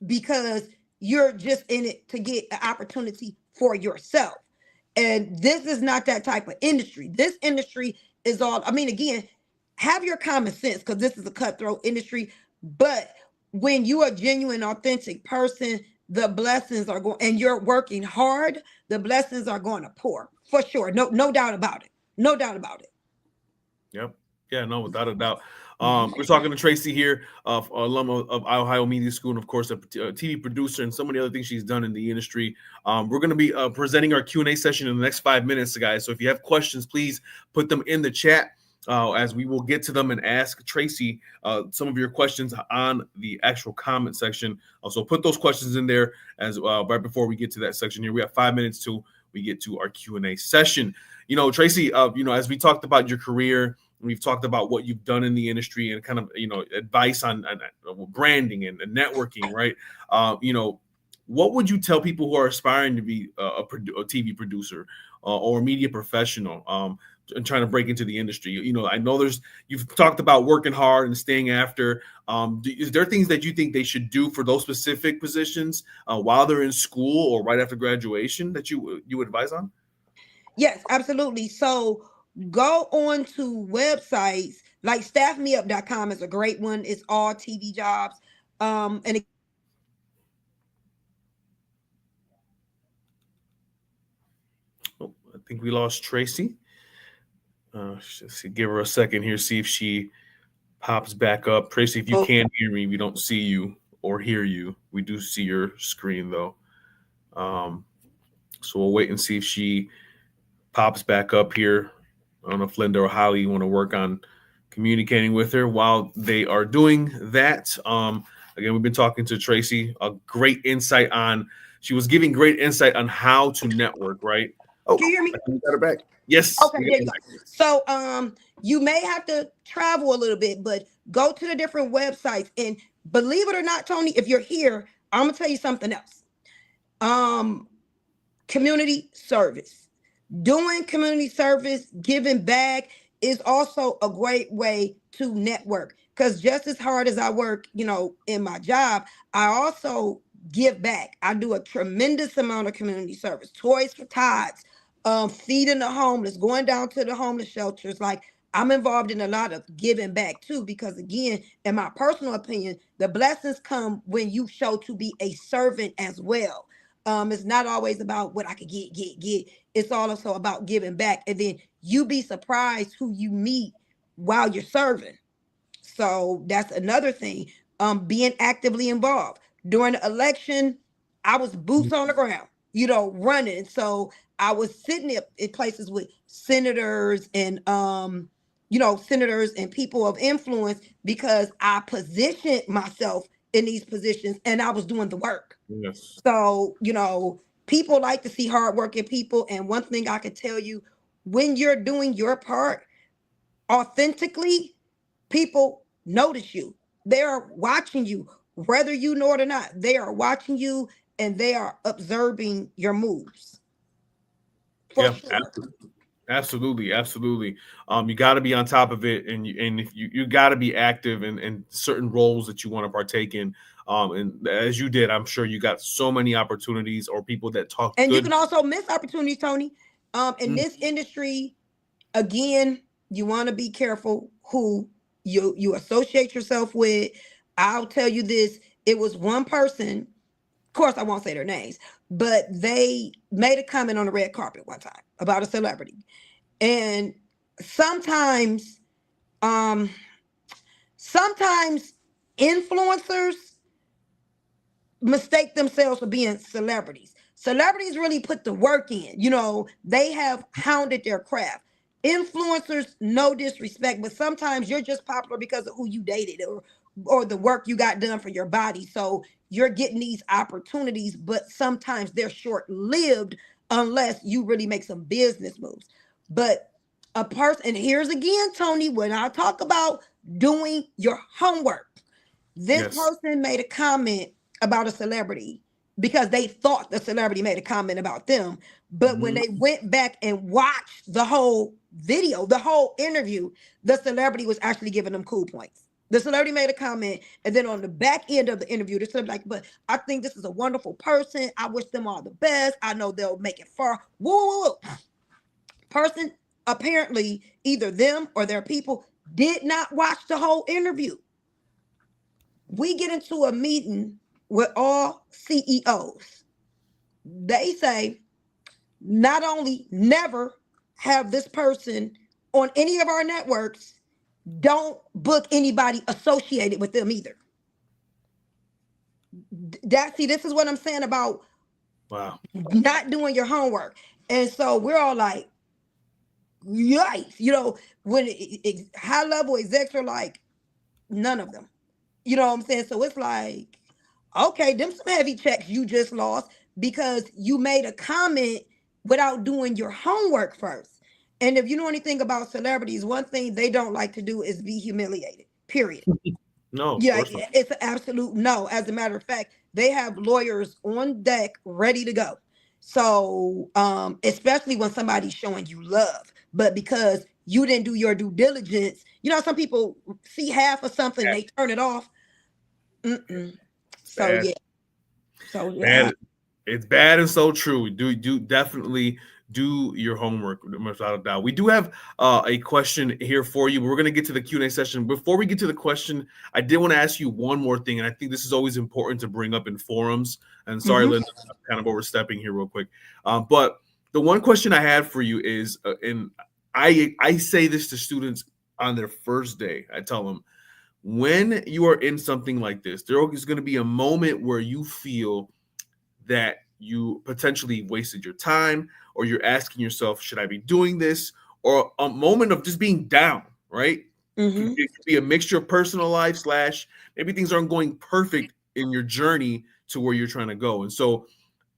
because you're just in it to get an opportunity for yourself. And this is not that type of industry. This industry is all, I mean, again, have your common sense, because this is a cutthroat industry. But when you are a genuine, authentic person, the blessings are going, and you're working hard, the blessings are going to pour for sure. No doubt about it. No doubt about it. Yep. Yeah, no, without a doubt. We're talking to Tracie here, alum of Ohio Media School, and of course, a TV producer and so many other things she's done in the industry. We're going to be presenting our Q&A session in the next 5 minutes, guys. So if you have questions, please put them in the chat, as we will get to them and ask Tracie some of your questions on the actual comment section. So put those questions in there as right before we get to that section here. We have 5 minutes till we get to our Q&A session. You know, Tracie, as we talked about your career, we've talked about what you've done in the industry and kind of, advice on branding and networking, right? What would you tell people who are aspiring to be a TV producer or a media professional and trying to break into the industry? I know you've talked about working hard and staying after. Is there things that you think they should do for those specific positions while they're in school or right after graduation that you advise on? Yes, absolutely. So go on to websites like staffmeup.com is a great one. It's all TV jobs. And I think we lost Tracie. Just give her a second here, see if she pops back up. Tracie, if you can't hear me, we don't see you or hear you. We do see your screen though. So we'll wait and see if she pops back up here. I don't know if Linda or Holly want to work on communicating with her while they are doing that. Again, we've been talking to Tracie, she was giving great insight on how to network, right? Oh, can you hear me? We got her back. Yes. Okay, there you go. So you may have to travel a little bit, but go to the different websites. And believe it or not, Tony, if you're here, I'm gonna tell you something else. Community service. Doing community service, giving back is also a great way to network. Because just as hard as I work, in my job, I also give back. I do a tremendous amount of community service. Toys for Tots, feeding the homeless, going down to the homeless shelters. Like, I'm involved in a lot of giving back too, because again, in my personal opinion, the blessings come when you show to be a servant as well. It's not always about what I could get. It's also about giving back. And then you be surprised who you meet while you're serving. So that's another thing. Being actively involved. During the election, I was boots on the ground, running. So I was sitting in places with senators and senators and people of influence, because I positioned myself in these positions and I was doing the work. Yes. So, people like to see hardworking people. And one thing I can tell you, when you're doing your part authentically, people notice you. They are watching you, whether you know it or not. They are watching you and they are observing your moves. Yeah, sure. Absolutely. You got to be on top of it, and you got to be active in certain roles that you want to partake in. And as you did, I'm sure you got so many opportunities or people that talk. And you can also miss opportunities, Tony. In this industry, again, you want to be careful who you associate yourself with. I'll tell you this: it was one person. Of course, I won't say their names, but they made a comment on the red carpet one time about a celebrity. And sometimes influencers mistake themselves for being celebrities. Celebrities really put the work in. They have hounded their craft. Influencers, no disrespect, but sometimes you're just popular because of who you dated or the work you got done for your body. So you're getting these opportunities, but sometimes they're short-lived unless you really make some business moves. But a person, and here's again, Tony, when I talk about doing your homework, this person made a comment about a celebrity because they thought the celebrity made a comment about them. But when they went back and watched the whole video, the whole interview, the celebrity was actually giving them cool points. The celebrity made a comment, and then on the back end of the interview, the celebrity but I think this is a wonderful person. I wish them all the best. I know they'll make it far. Whoa. Person, apparently, either them or their people did not watch the whole interview. We get into a meeting with all CEOs. They say, not only never have this person on any of our networks, don't book anybody associated with them either. This is what I'm saying about Wow. not doing your homework. And so we're all like, yikes. You know, when high level execs are like, none of them. You know what I'm saying? So it's like, okay, them some heavy checks you just lost because you made a comment without doing your homework first. And if you know anything about celebrities, one thing they don't like to do is be humiliated, period. No, of Yeah, course not. it's an absolute no. As a matter of fact, they have lawyers on deck ready to go. So, especially when somebody's showing you love, but because you didn't do your due diligence, you know, some people see half of something, they turn it off. So Bad. yeah. So yeah. Bad. It's bad and so true. Do definitely do your homework, without a doubt. We do have a question here for you. We're going to get to the Q&A session. Before we get to the question, I did want to ask you one more thing, and I think this is always important to bring up in forums. And sorry, Linda, I'm kind of overstepping here real quick. But the one question I had for you is, and I say this to students on their first day. I tell them, when you are in something like this, there is going to be a moment where you feel that you potentially wasted your time, or you're asking yourself, should I be doing this? Or a moment of just being down, right? It could be a mixture of personal life / maybe things aren't going perfect in your journey to where you're trying to go. And so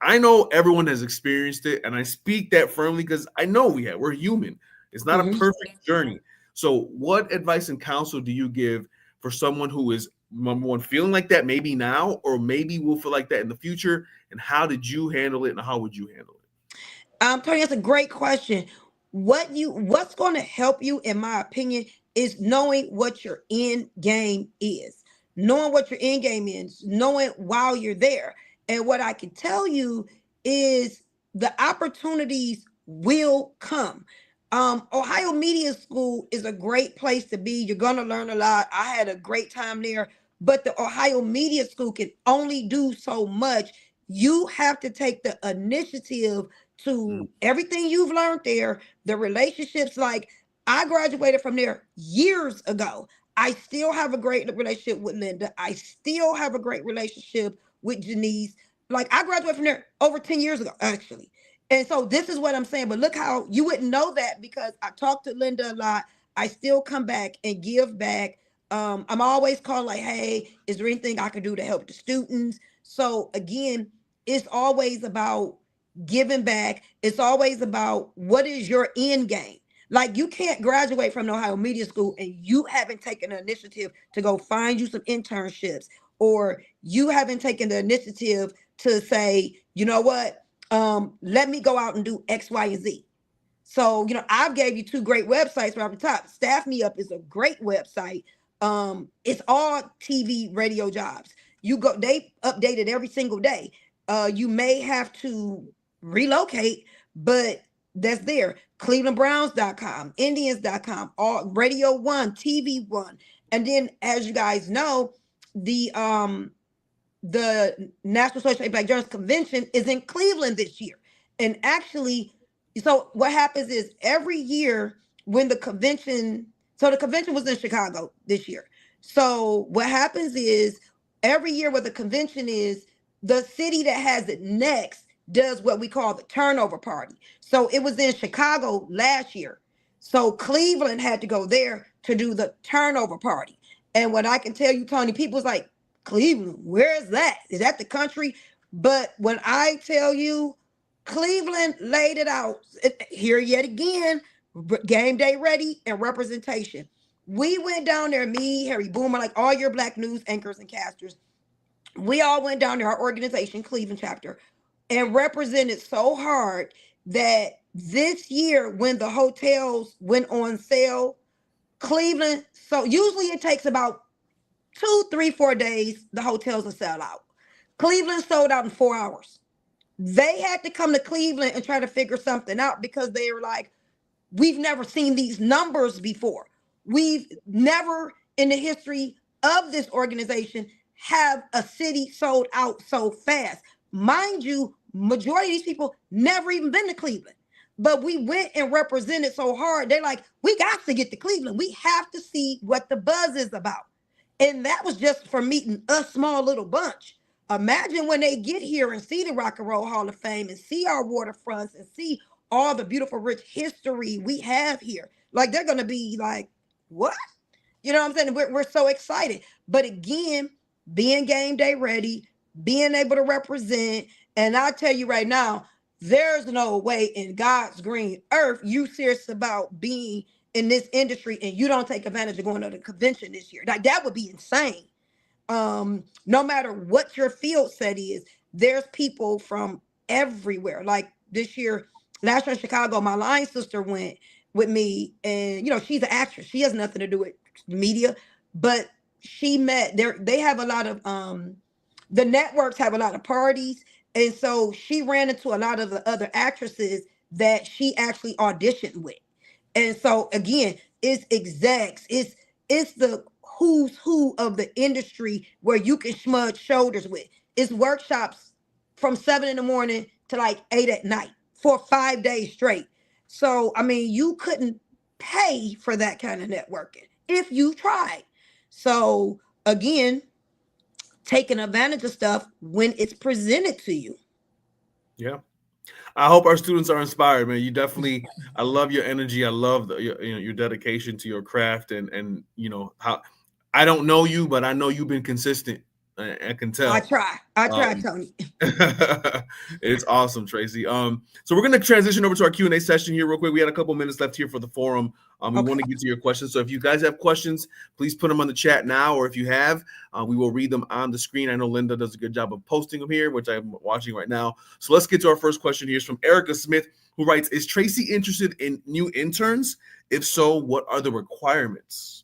I know everyone has experienced it, and I speak that firmly because I know we're human. It's not a perfect journey. So what advice and counsel do you give for someone who is, number one, feeling like that maybe now, or maybe will feel like that in the future? And how did you handle it, and how would you handle it? Tony, that's a great question. What's going to help you, in my opinion, is knowing what your end game is. Knowing what your end game is, knowing while you're there. And what I can tell you is the opportunities will come. Ohio Media School is a great place to be. You're going to learn a lot. I had a great time there, but the Ohio Media School can only do so much. You have to take the initiative to everything you've learned there, the relationships. Like, I graduated from there years ago. I still have a great relationship with Linda. I still have a great relationship with Janice. Like, I graduated from there over 10 years ago, actually. And so this is what I'm saying. But look how you wouldn't know that, because I talk to Linda a lot. I still come back and give back. I'm always calling like, hey, is there anything I can do to help the students? So again, it's always about giving back. It's always about what is your end game. Like, you can't graduate from the Ohio Media School and you haven't taken the initiative to go find you some internships, or you haven't taken the initiative to say, you know what, let me go out and do X, Y, and Z. So, you know, I've gave you 2 great websites right off the top. Staff Me Up is a great website. It's all TV, radio jobs. They update it every single day. You may have to relocate, but that's there. ClevelandBrowns.com, Indians.com, all Radio One, TV One. And then, as you guys know, the National Association of Black Journalists Convention is in Cleveland this year. And actually, so what happens is every year when the convention was in Chicago this year. So what happens is every year where the convention is, the city that has it next does what we call the turnover party. So it was in Chicago last year. So Cleveland had to go there to do the turnover party. And what I can tell you, Tony, people's like, Cleveland, where is that? Is that the country? But when I tell you, Cleveland laid it out here yet again, game day ready and representation. We went down there, me, Harry Boomer, like all your Black news anchors and casters. We all went down to our organization, Cleveland chapter, and represented so hard that this year, when the hotels went on sale, Cleveland, so usually it takes about 2, 3, 4 days, the hotels will sell out. Cleveland sold out in 4 hours. They had to come to Cleveland and try to figure something out, because they were like, we've never seen these numbers before. We've never in the history of this organization have a city sold out so fast. Mind you, majority of these people never even been to Cleveland. But we went and represented so hard. They're like, we got to get to Cleveland. We have to see what the buzz is about. And that was just for meeting a small little bunch. Imagine when they get here and see the Rock and Roll Hall of Fame and see our waterfronts and see all the beautiful, rich history we have here. Like, they're going to be like, what? You know what I'm saying? We're so excited. But again, being game day ready, being able to represent. And I tell you right now, there's no way in God's green earth you serious about being in this industry and you don't take advantage of going to the convention this year. Like, that would be insane. No matter what your field set is, there's people from everywhere. Like this year, last year in Chicago, my line sister went with me, and she's an actress. She has nothing to do with media, but she met there. They have a lot of the networks have a lot of parties, and so she ran into a lot of the other actresses that she actually auditioned with. And so again, it's execs, it's the who's who of the industry where you can smudge shoulders with. It's workshops from 7 in the morning to like 8 at night for 5 days straight. So I mean, you couldn't pay for that kind of networking if you tried. So again, taking advantage of stuff when it's presented to you. Yeah. I hope our students are inspired, man. You definitely, I love your energy. I love your dedication to your craft, and how I don't know you, but I know you've been consistent. I can tell. I try, Tony. It's awesome, Tracie. So we're going to transition over to our Q&A session here real quick. We had a couple minutes left here for the forum. We want to get to your questions. So if you guys have questions, please put them on the chat now, or if you have, we will read them on the screen. I know Linda does a good job of posting them here, which I'm watching right now. So let's get to our first question here. It's from Erica Smith, who writes, is Tracie interested in new interns? If so, what are the requirements?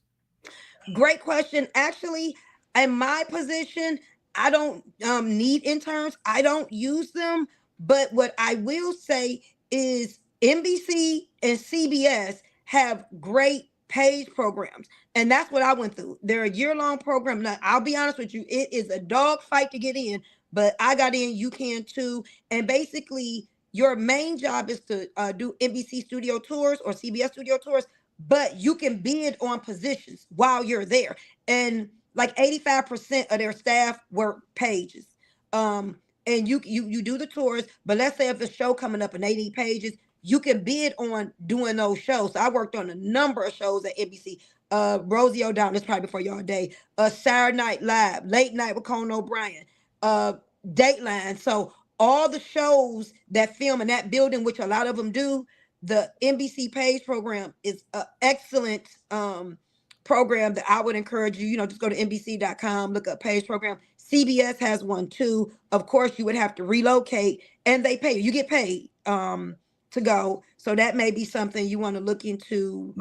Great question. Actually, in my position, I don't need interns. I don't use them. But what I will say is NBC and CBS have great paid programs. And that's what I went through. They're a year-long program. Now, I'll be honest with you, it is a dog fight to get in, but I got in, you can too. And basically, your main job is to do NBC studio tours or CBS studio tours, but you can bid on positions while you're there. And like 85% of their staff work pages. And you do the tours, but let's say if a show coming up and they need pages, you can bid on doing those shows. So I worked on a number of shows at NBC. Rosie O'Donnell, this probably before your day. Saturday Night Live, Late Night with Conan O'Brien, Dateline. So all the shows that film in that building, which a lot of them do, the NBC Page program is an excellent program that I would encourage you, just go to NBC.com, look up Page program. CBS has one too. Of course, you would have to relocate, and they pay you. You get paid to go. So that may be something you want to look into.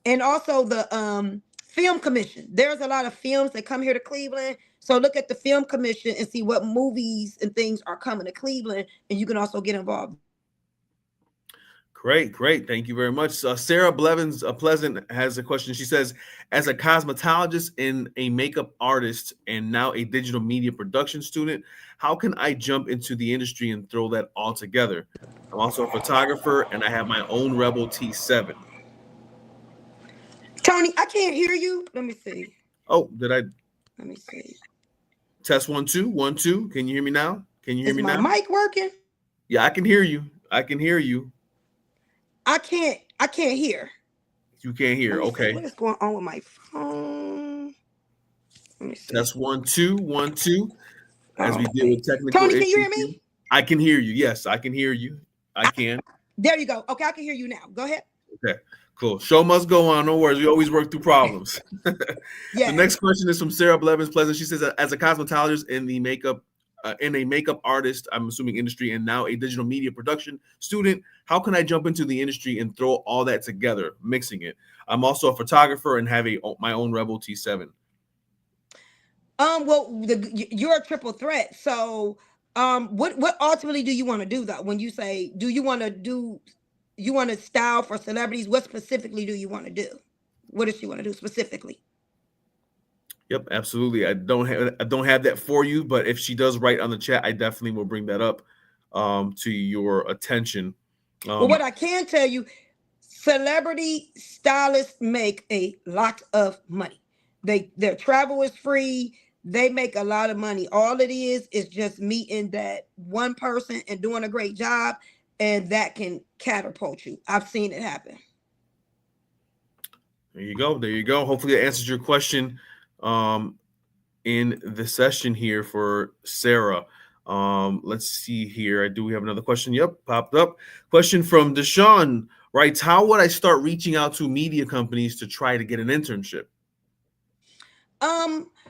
And also the Film Commission. There's a lot of films that come here to Cleveland. So look at the Film Commission and see what movies and things are coming to Cleveland, and you can also get involved. Great. Thank you very much. Sarah Blevins Pleasant has a question. She says, as a cosmetologist and a makeup artist and now a digital media production student, how can I jump into the industry and throw that all together? I'm also a photographer and I have my own Rebel T7. Tony, I can't hear you. Let me see. Oh, did I? Let me see. Test 1 2 1 2. Can you hear me now? Can you hear me now? Is my mic working? Yeah, I can hear you. I can't hear. You can't hear. Okay. What is going on with my phone? Let me see. That's 1 2 1 2. As we deal with technical Tony, issues. can you hear me? I can hear you. Yes, I can hear you. I can. There you go. Okay, I can hear you now. Go ahead. Okay, cool. Show must go on. No worries. We always work through problems. Yeah. The next question is from Sarah Blevins Pleasant. She says, as a cosmetologist in the makeup artist, I'm assuming industry, and now a digital media production student, how can I jump into the industry and throw all that together, mixing it? I'm also a photographer and have my own Rebel T7. Well, you're a triple threat. So, what ultimately do you want to do though? When you say, you want to style for celebrities, what specifically do you want to do? What does she want to do specifically? Yep, absolutely. I don't have that for you, but if she does write on the chat, I definitely will bring that up to your attention. Well, what I can tell you, celebrity stylists make a lot of money. Their travel is free. They make a lot of money. All it is just meeting that one person and doing a great job, and that can catapult you. I've seen it happen. There you go. There you go. Hopefully that answers your question in the session here for Sarah. Let's see here. Do we have another question? Yep, popped up. Question from Deshaun writes, how would I start reaching out to media companies to try to get an internship?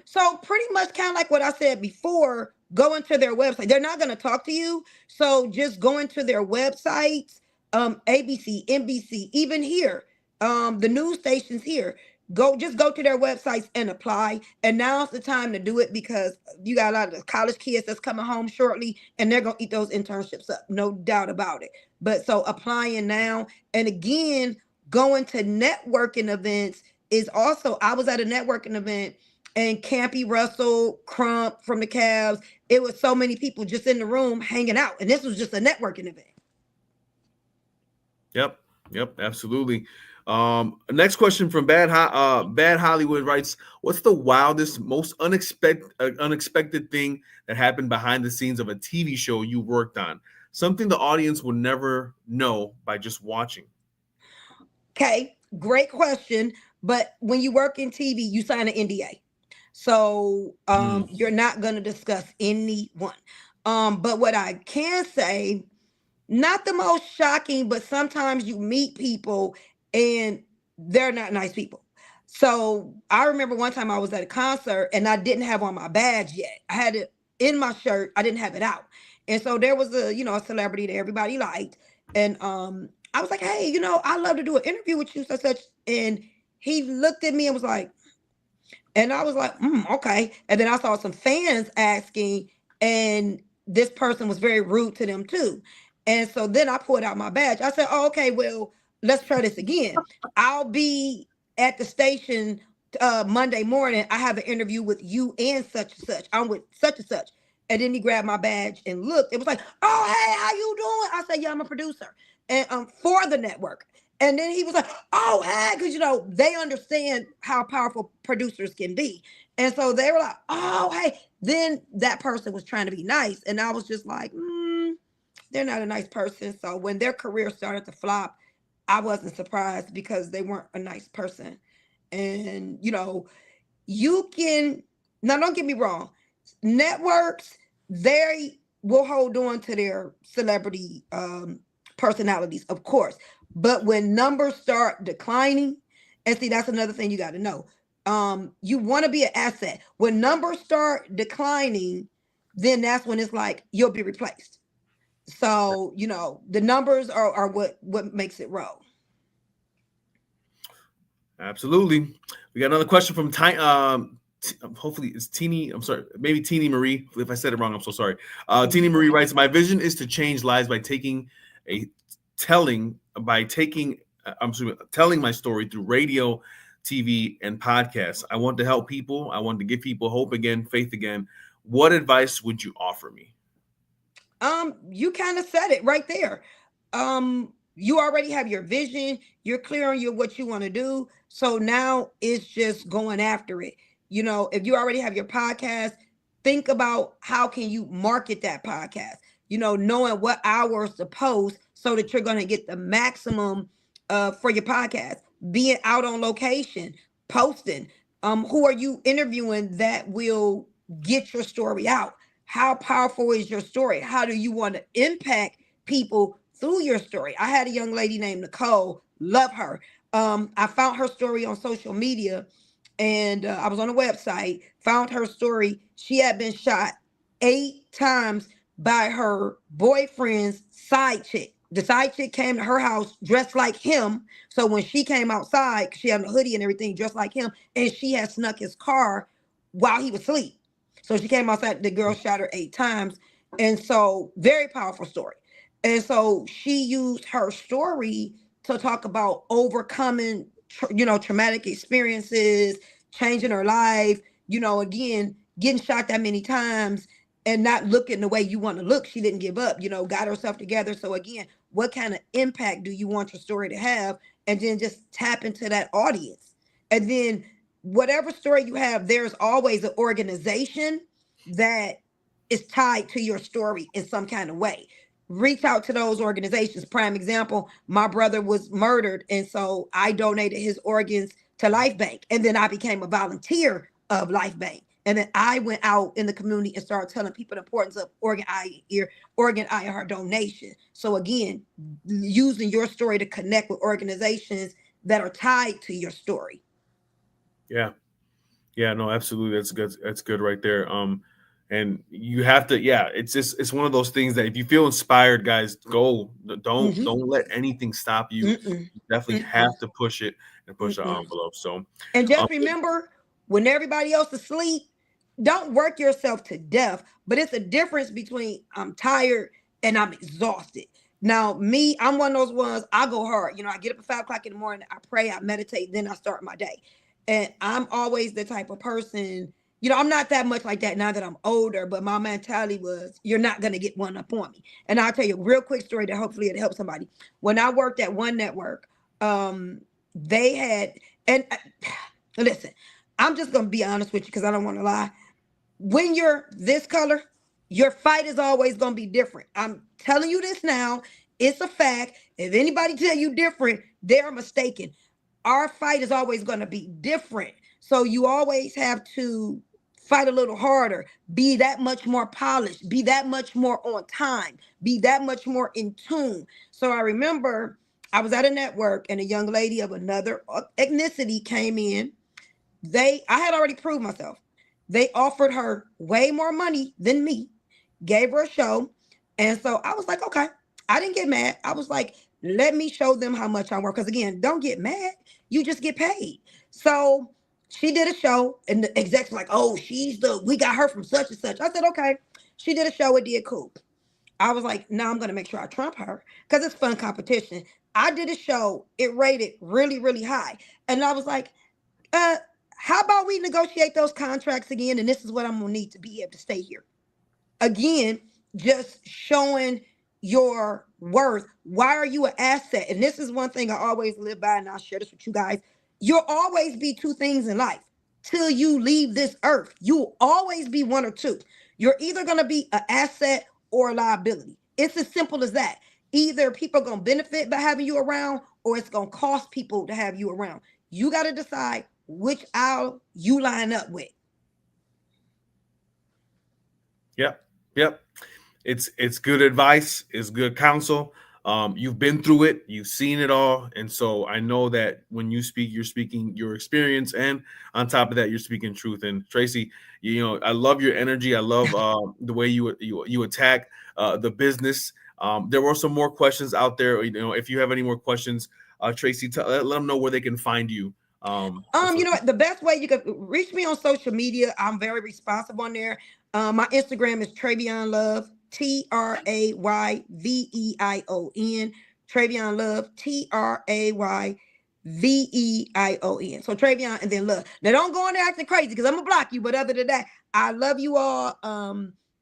So pretty much kind of like what I said before, go into their website. They're not going to talk to you. So just go into their websites, ABC, NBC, even here, the news stations here. Go to their websites and apply. And now's the time to do it because you got a lot of the college kids that's coming home shortly and they're going to eat those internships up. No doubt about it. But so applying now. And again, going to networking events is also, I was at a networking event and Campy Russell, Crump from the Cavs. It was so many people just in the room hanging out. And this was just a networking event. Yep, absolutely. Next question from Bad Hollywood writes, what's the wildest, most unexpected thing that happened behind the scenes of a TV show you worked on? Something the audience will never know by just watching. Okay, great question. But when you work in TV, you sign an NDA. So you're not going to discuss anyone. But what I can say, not the most shocking, but sometimes you meet people and they're not nice people. So I remember one time I was at a concert and I didn't have on my badge yet. I had it in my shirt. I didn't have it out. And so there was a celebrity that everybody liked. And I was like, hey, I'd love to do an interview with you, such. And he looked at me and was like, and I was like, okay. And then I saw some fans asking, and this person was very rude to them too. And so then I pulled out my badge. I said, oh, okay, well, let's try this again. I'll be at the station Monday morning. I have an interview with you and such and such. I'm with such and such. And then he grabbed my badge and looked. It was like, oh, hey, how you doing? I said, yeah, I'm a producer and for the network. And then he was like, oh, hey, because, they understand how powerful producers can be. And so they were like, oh, hey. Then that person was trying to be nice. And I was just like, they're not a nice person. So when their career started to flop, I wasn't surprised because they weren't a nice person. And, you can, now don't get me wrong, networks, they will hold on to their celebrity personalities, of course. But when numbers start declining, and see, that's another thing you got to know. You want to be an asset. When numbers start declining, then that's when it's like you'll be replaced. So, the numbers are what makes it roll. Absolutely. We got another question from hopefully it's Teeny. I'm sorry, maybe Teeny Marie. If I said it wrong, I'm so sorry. Teeny Marie writes, my vision is to change lives by telling my story through radio, TV, and podcasts. I want to help people. I want to give people hope again, faith again. What advice would you offer me? You kind of said it right there. You already have your vision. You're clear on what you want to do. So now it's just going after it. If you already have your podcast, think about how can you market that podcast, knowing what hours to post so that you're going to get the maximum for your podcast, being out on location, posting. Who are you interviewing that will get your story out? How powerful is your story? How do you want to impact people through your story? I had a young lady named Nicole, love her. I found her story on social media and I was on a website, found her story. She had been shot 8 times by her boyfriend's side chick. The side chick came to her house dressed like him. So when she came outside, she had a hoodie and everything dressed like him, and she had snuck his car while he was asleep. So she came outside, the girl shot her 8 times. And so very powerful story. And so she used her story to talk about overcoming traumatic experiences, changing her life, again, getting shot that many times and not looking the way you want to look. She didn't give up, got herself together. So again, what kind of impact do you want your story to have? And then just tap into that audience. And then whatever story you have, there's always an organization that is tied to your story in some kind of way. Reach out to those organizations. Prime example, my brother was murdered, and so I donated his organs to Life Bank, and then I became a volunteer of Life Bank. And then I went out in the community and started telling people the importance of organ IR donation. So again, using your story to connect with organizations that are tied to your story. Yeah, no, absolutely. That's good. That's good right there. And you have to, it's one of those things that if you feel inspired, guys, go. Don't let anything stop you. You definitely have to push it and push the envelope. So, and just remember, when everybody else is asleep, don't work yourself to death. But it's a difference between I'm tired and I'm exhausted. Now, me, I'm one of those ones. I go hard. I get up at 5 o'clock in the morning. I pray, I meditate, then I start my day. And I'm always the type of person. I'm not that much like that now that I'm older, but my mentality was, you're not going to get one up on me. And I'll tell you a real quick story that hopefully it'll help somebody. When I worked at one network, they had, and listen, I'm just going to be honest with you because I don't want to lie. When you're this color, your fight is always going to be different. I'm telling you this now. It's a fact. If anybody tell you different, they're mistaken. Our fight is always going to be different. So you always have to fight a little harder, be that much more polished, be that much more on time, be that much more in tune. So I remember I was at a network and a young lady of another ethnicity came in. I had already proved myself. They offered her way more money than me, gave her a show. And so I was like, okay, I didn't get mad. I was like, let me show them how much I work. Because again, don't get mad. You just get paid. So she did a show and the execs were like, oh, we got her from such and such. I said, okay. She did a show. It did cool. I was like, no, I'm going to make sure I trump her because it's fun competition. I did a show. It rated really, really high. And I was like, how about we negotiate those contracts again? And this is what I'm going to need to be able to stay here. Again, just showing your worth. Why are you an asset? And this is one thing I always live by, and I'll share this with you guys. You'll always be two things in life till you leave this earth. You'll always be one or two. You're either going to be an asset or a liability. It's as simple as that. Either people are going to benefit by having you around, or it's going to cost people to have you around. You got to decide which aisle you line up with. Yep. It's good advice. It's good counsel. You've been through it. You've seen it all. And so I know that when you speak, you're speaking your experience. And on top of that, you're speaking truth. And Tracie, I love your energy. I love the way you attack the business. There were some more questions out there. If you have any more questions, Tracie, let them know where they can find you. You know what? The best way you can reach me on social media, I'm very responsive on there. My Instagram is Travion Love, TRAYVEION, Travion Love, TRAYVEION. So Travion and then Love. Now don't go on there acting crazy because I'm gonna block you. But other than that, I love you all.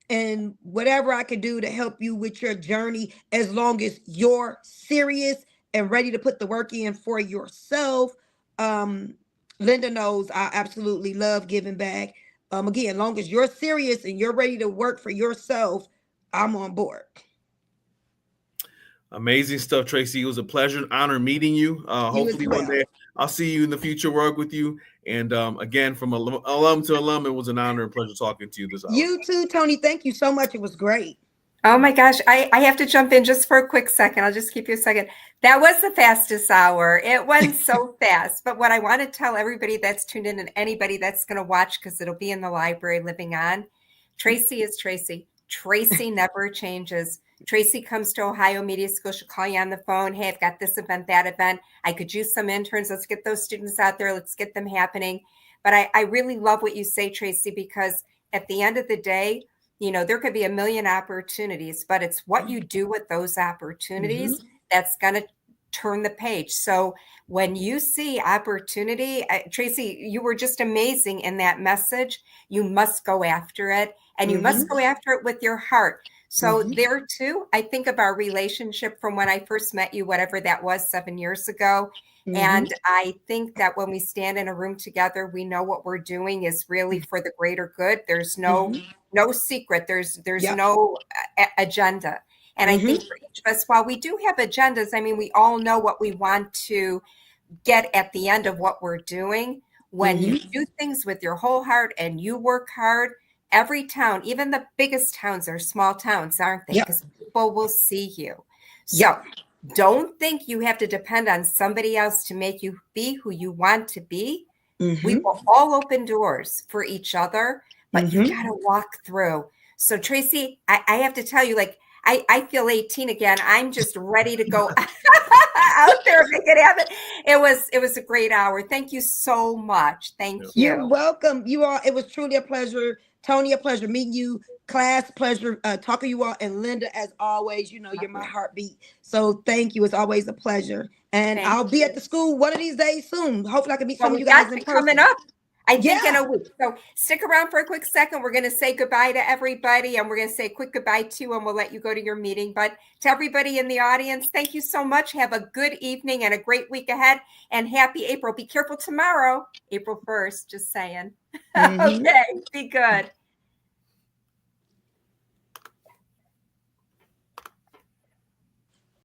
And whatever I can do to help you with your journey, as long as you're serious and ready to put the work in for yourself. Linda knows I absolutely love giving back. Again, as long as you're serious and you're ready to work for yourself, I'm on board. Amazing stuff, Tracie. It was a pleasure and honor meeting you. Hopefully one day I'll see you in the future, work with you. And again, from alum to alum, it was an honor and pleasure talking to you this hour. You too, Tony. Thank you so much. It was great. Oh my gosh, I have to jump in just for a quick second. I'll just keep you a second. That was the fastest hour. It went so fast. But what I want to tell everybody that's tuned in and anybody that's going to watch, because it'll be in the library living on, Tracie is Tracie. Tracie never changes. Tracie comes to Ohio Media School. She'll call you on the phone. Hey, I've got this event, that event. I could use some interns. Let's get those students out there. Let's get them happening. But I really love what you say, Tracie, because at the end of the day, there could be a million opportunities, but it's what you do with those opportunities that's going to turn the page. So when you see opportunity, Tracie, you were just amazing in that message. You must go after it, and you must go after it with your heart. So there too, I think of our relationship from when I first met you, whatever that was 7 years ago. And I think that when we stand in a room together, we know what we're doing is really for the greater good. There's no secret. There's no agenda. And I think for each of us, while we do have agendas, I mean, we all know what we want to get at the end of what we're doing. When you do things with your whole heart and you work hard, every town, even the biggest towns are small towns, aren't they? Because people will see you. So don't think you have to depend on somebody else to make you be who you want to be. We will all open doors for each other, but you got to walk through. So Tracie, I have to tell you, like, I feel 18 again. I'm just ready to go out there and make it happen. It was a great hour. Thank you so much. Thank you. You're welcome. You all, it was truly a pleasure. Tony, a pleasure meeting you. Class, pleasure talking to you all. And Linda, as always, you know, you're my heartbeat. So thank you. It's always a pleasure. And I'll be at the school one of these days soon. Hopefully I can meet some of you guys in person. Coming up. I think in a week. So stick around for a quick second. We're going to say goodbye to everybody, and we're going to say a quick goodbye to, and we'll let you go to your meeting. But to everybody in the audience, thank you so much. Have a good evening and a great week ahead, and happy April. Be careful tomorrow, April 1st, just saying. Okay, be good.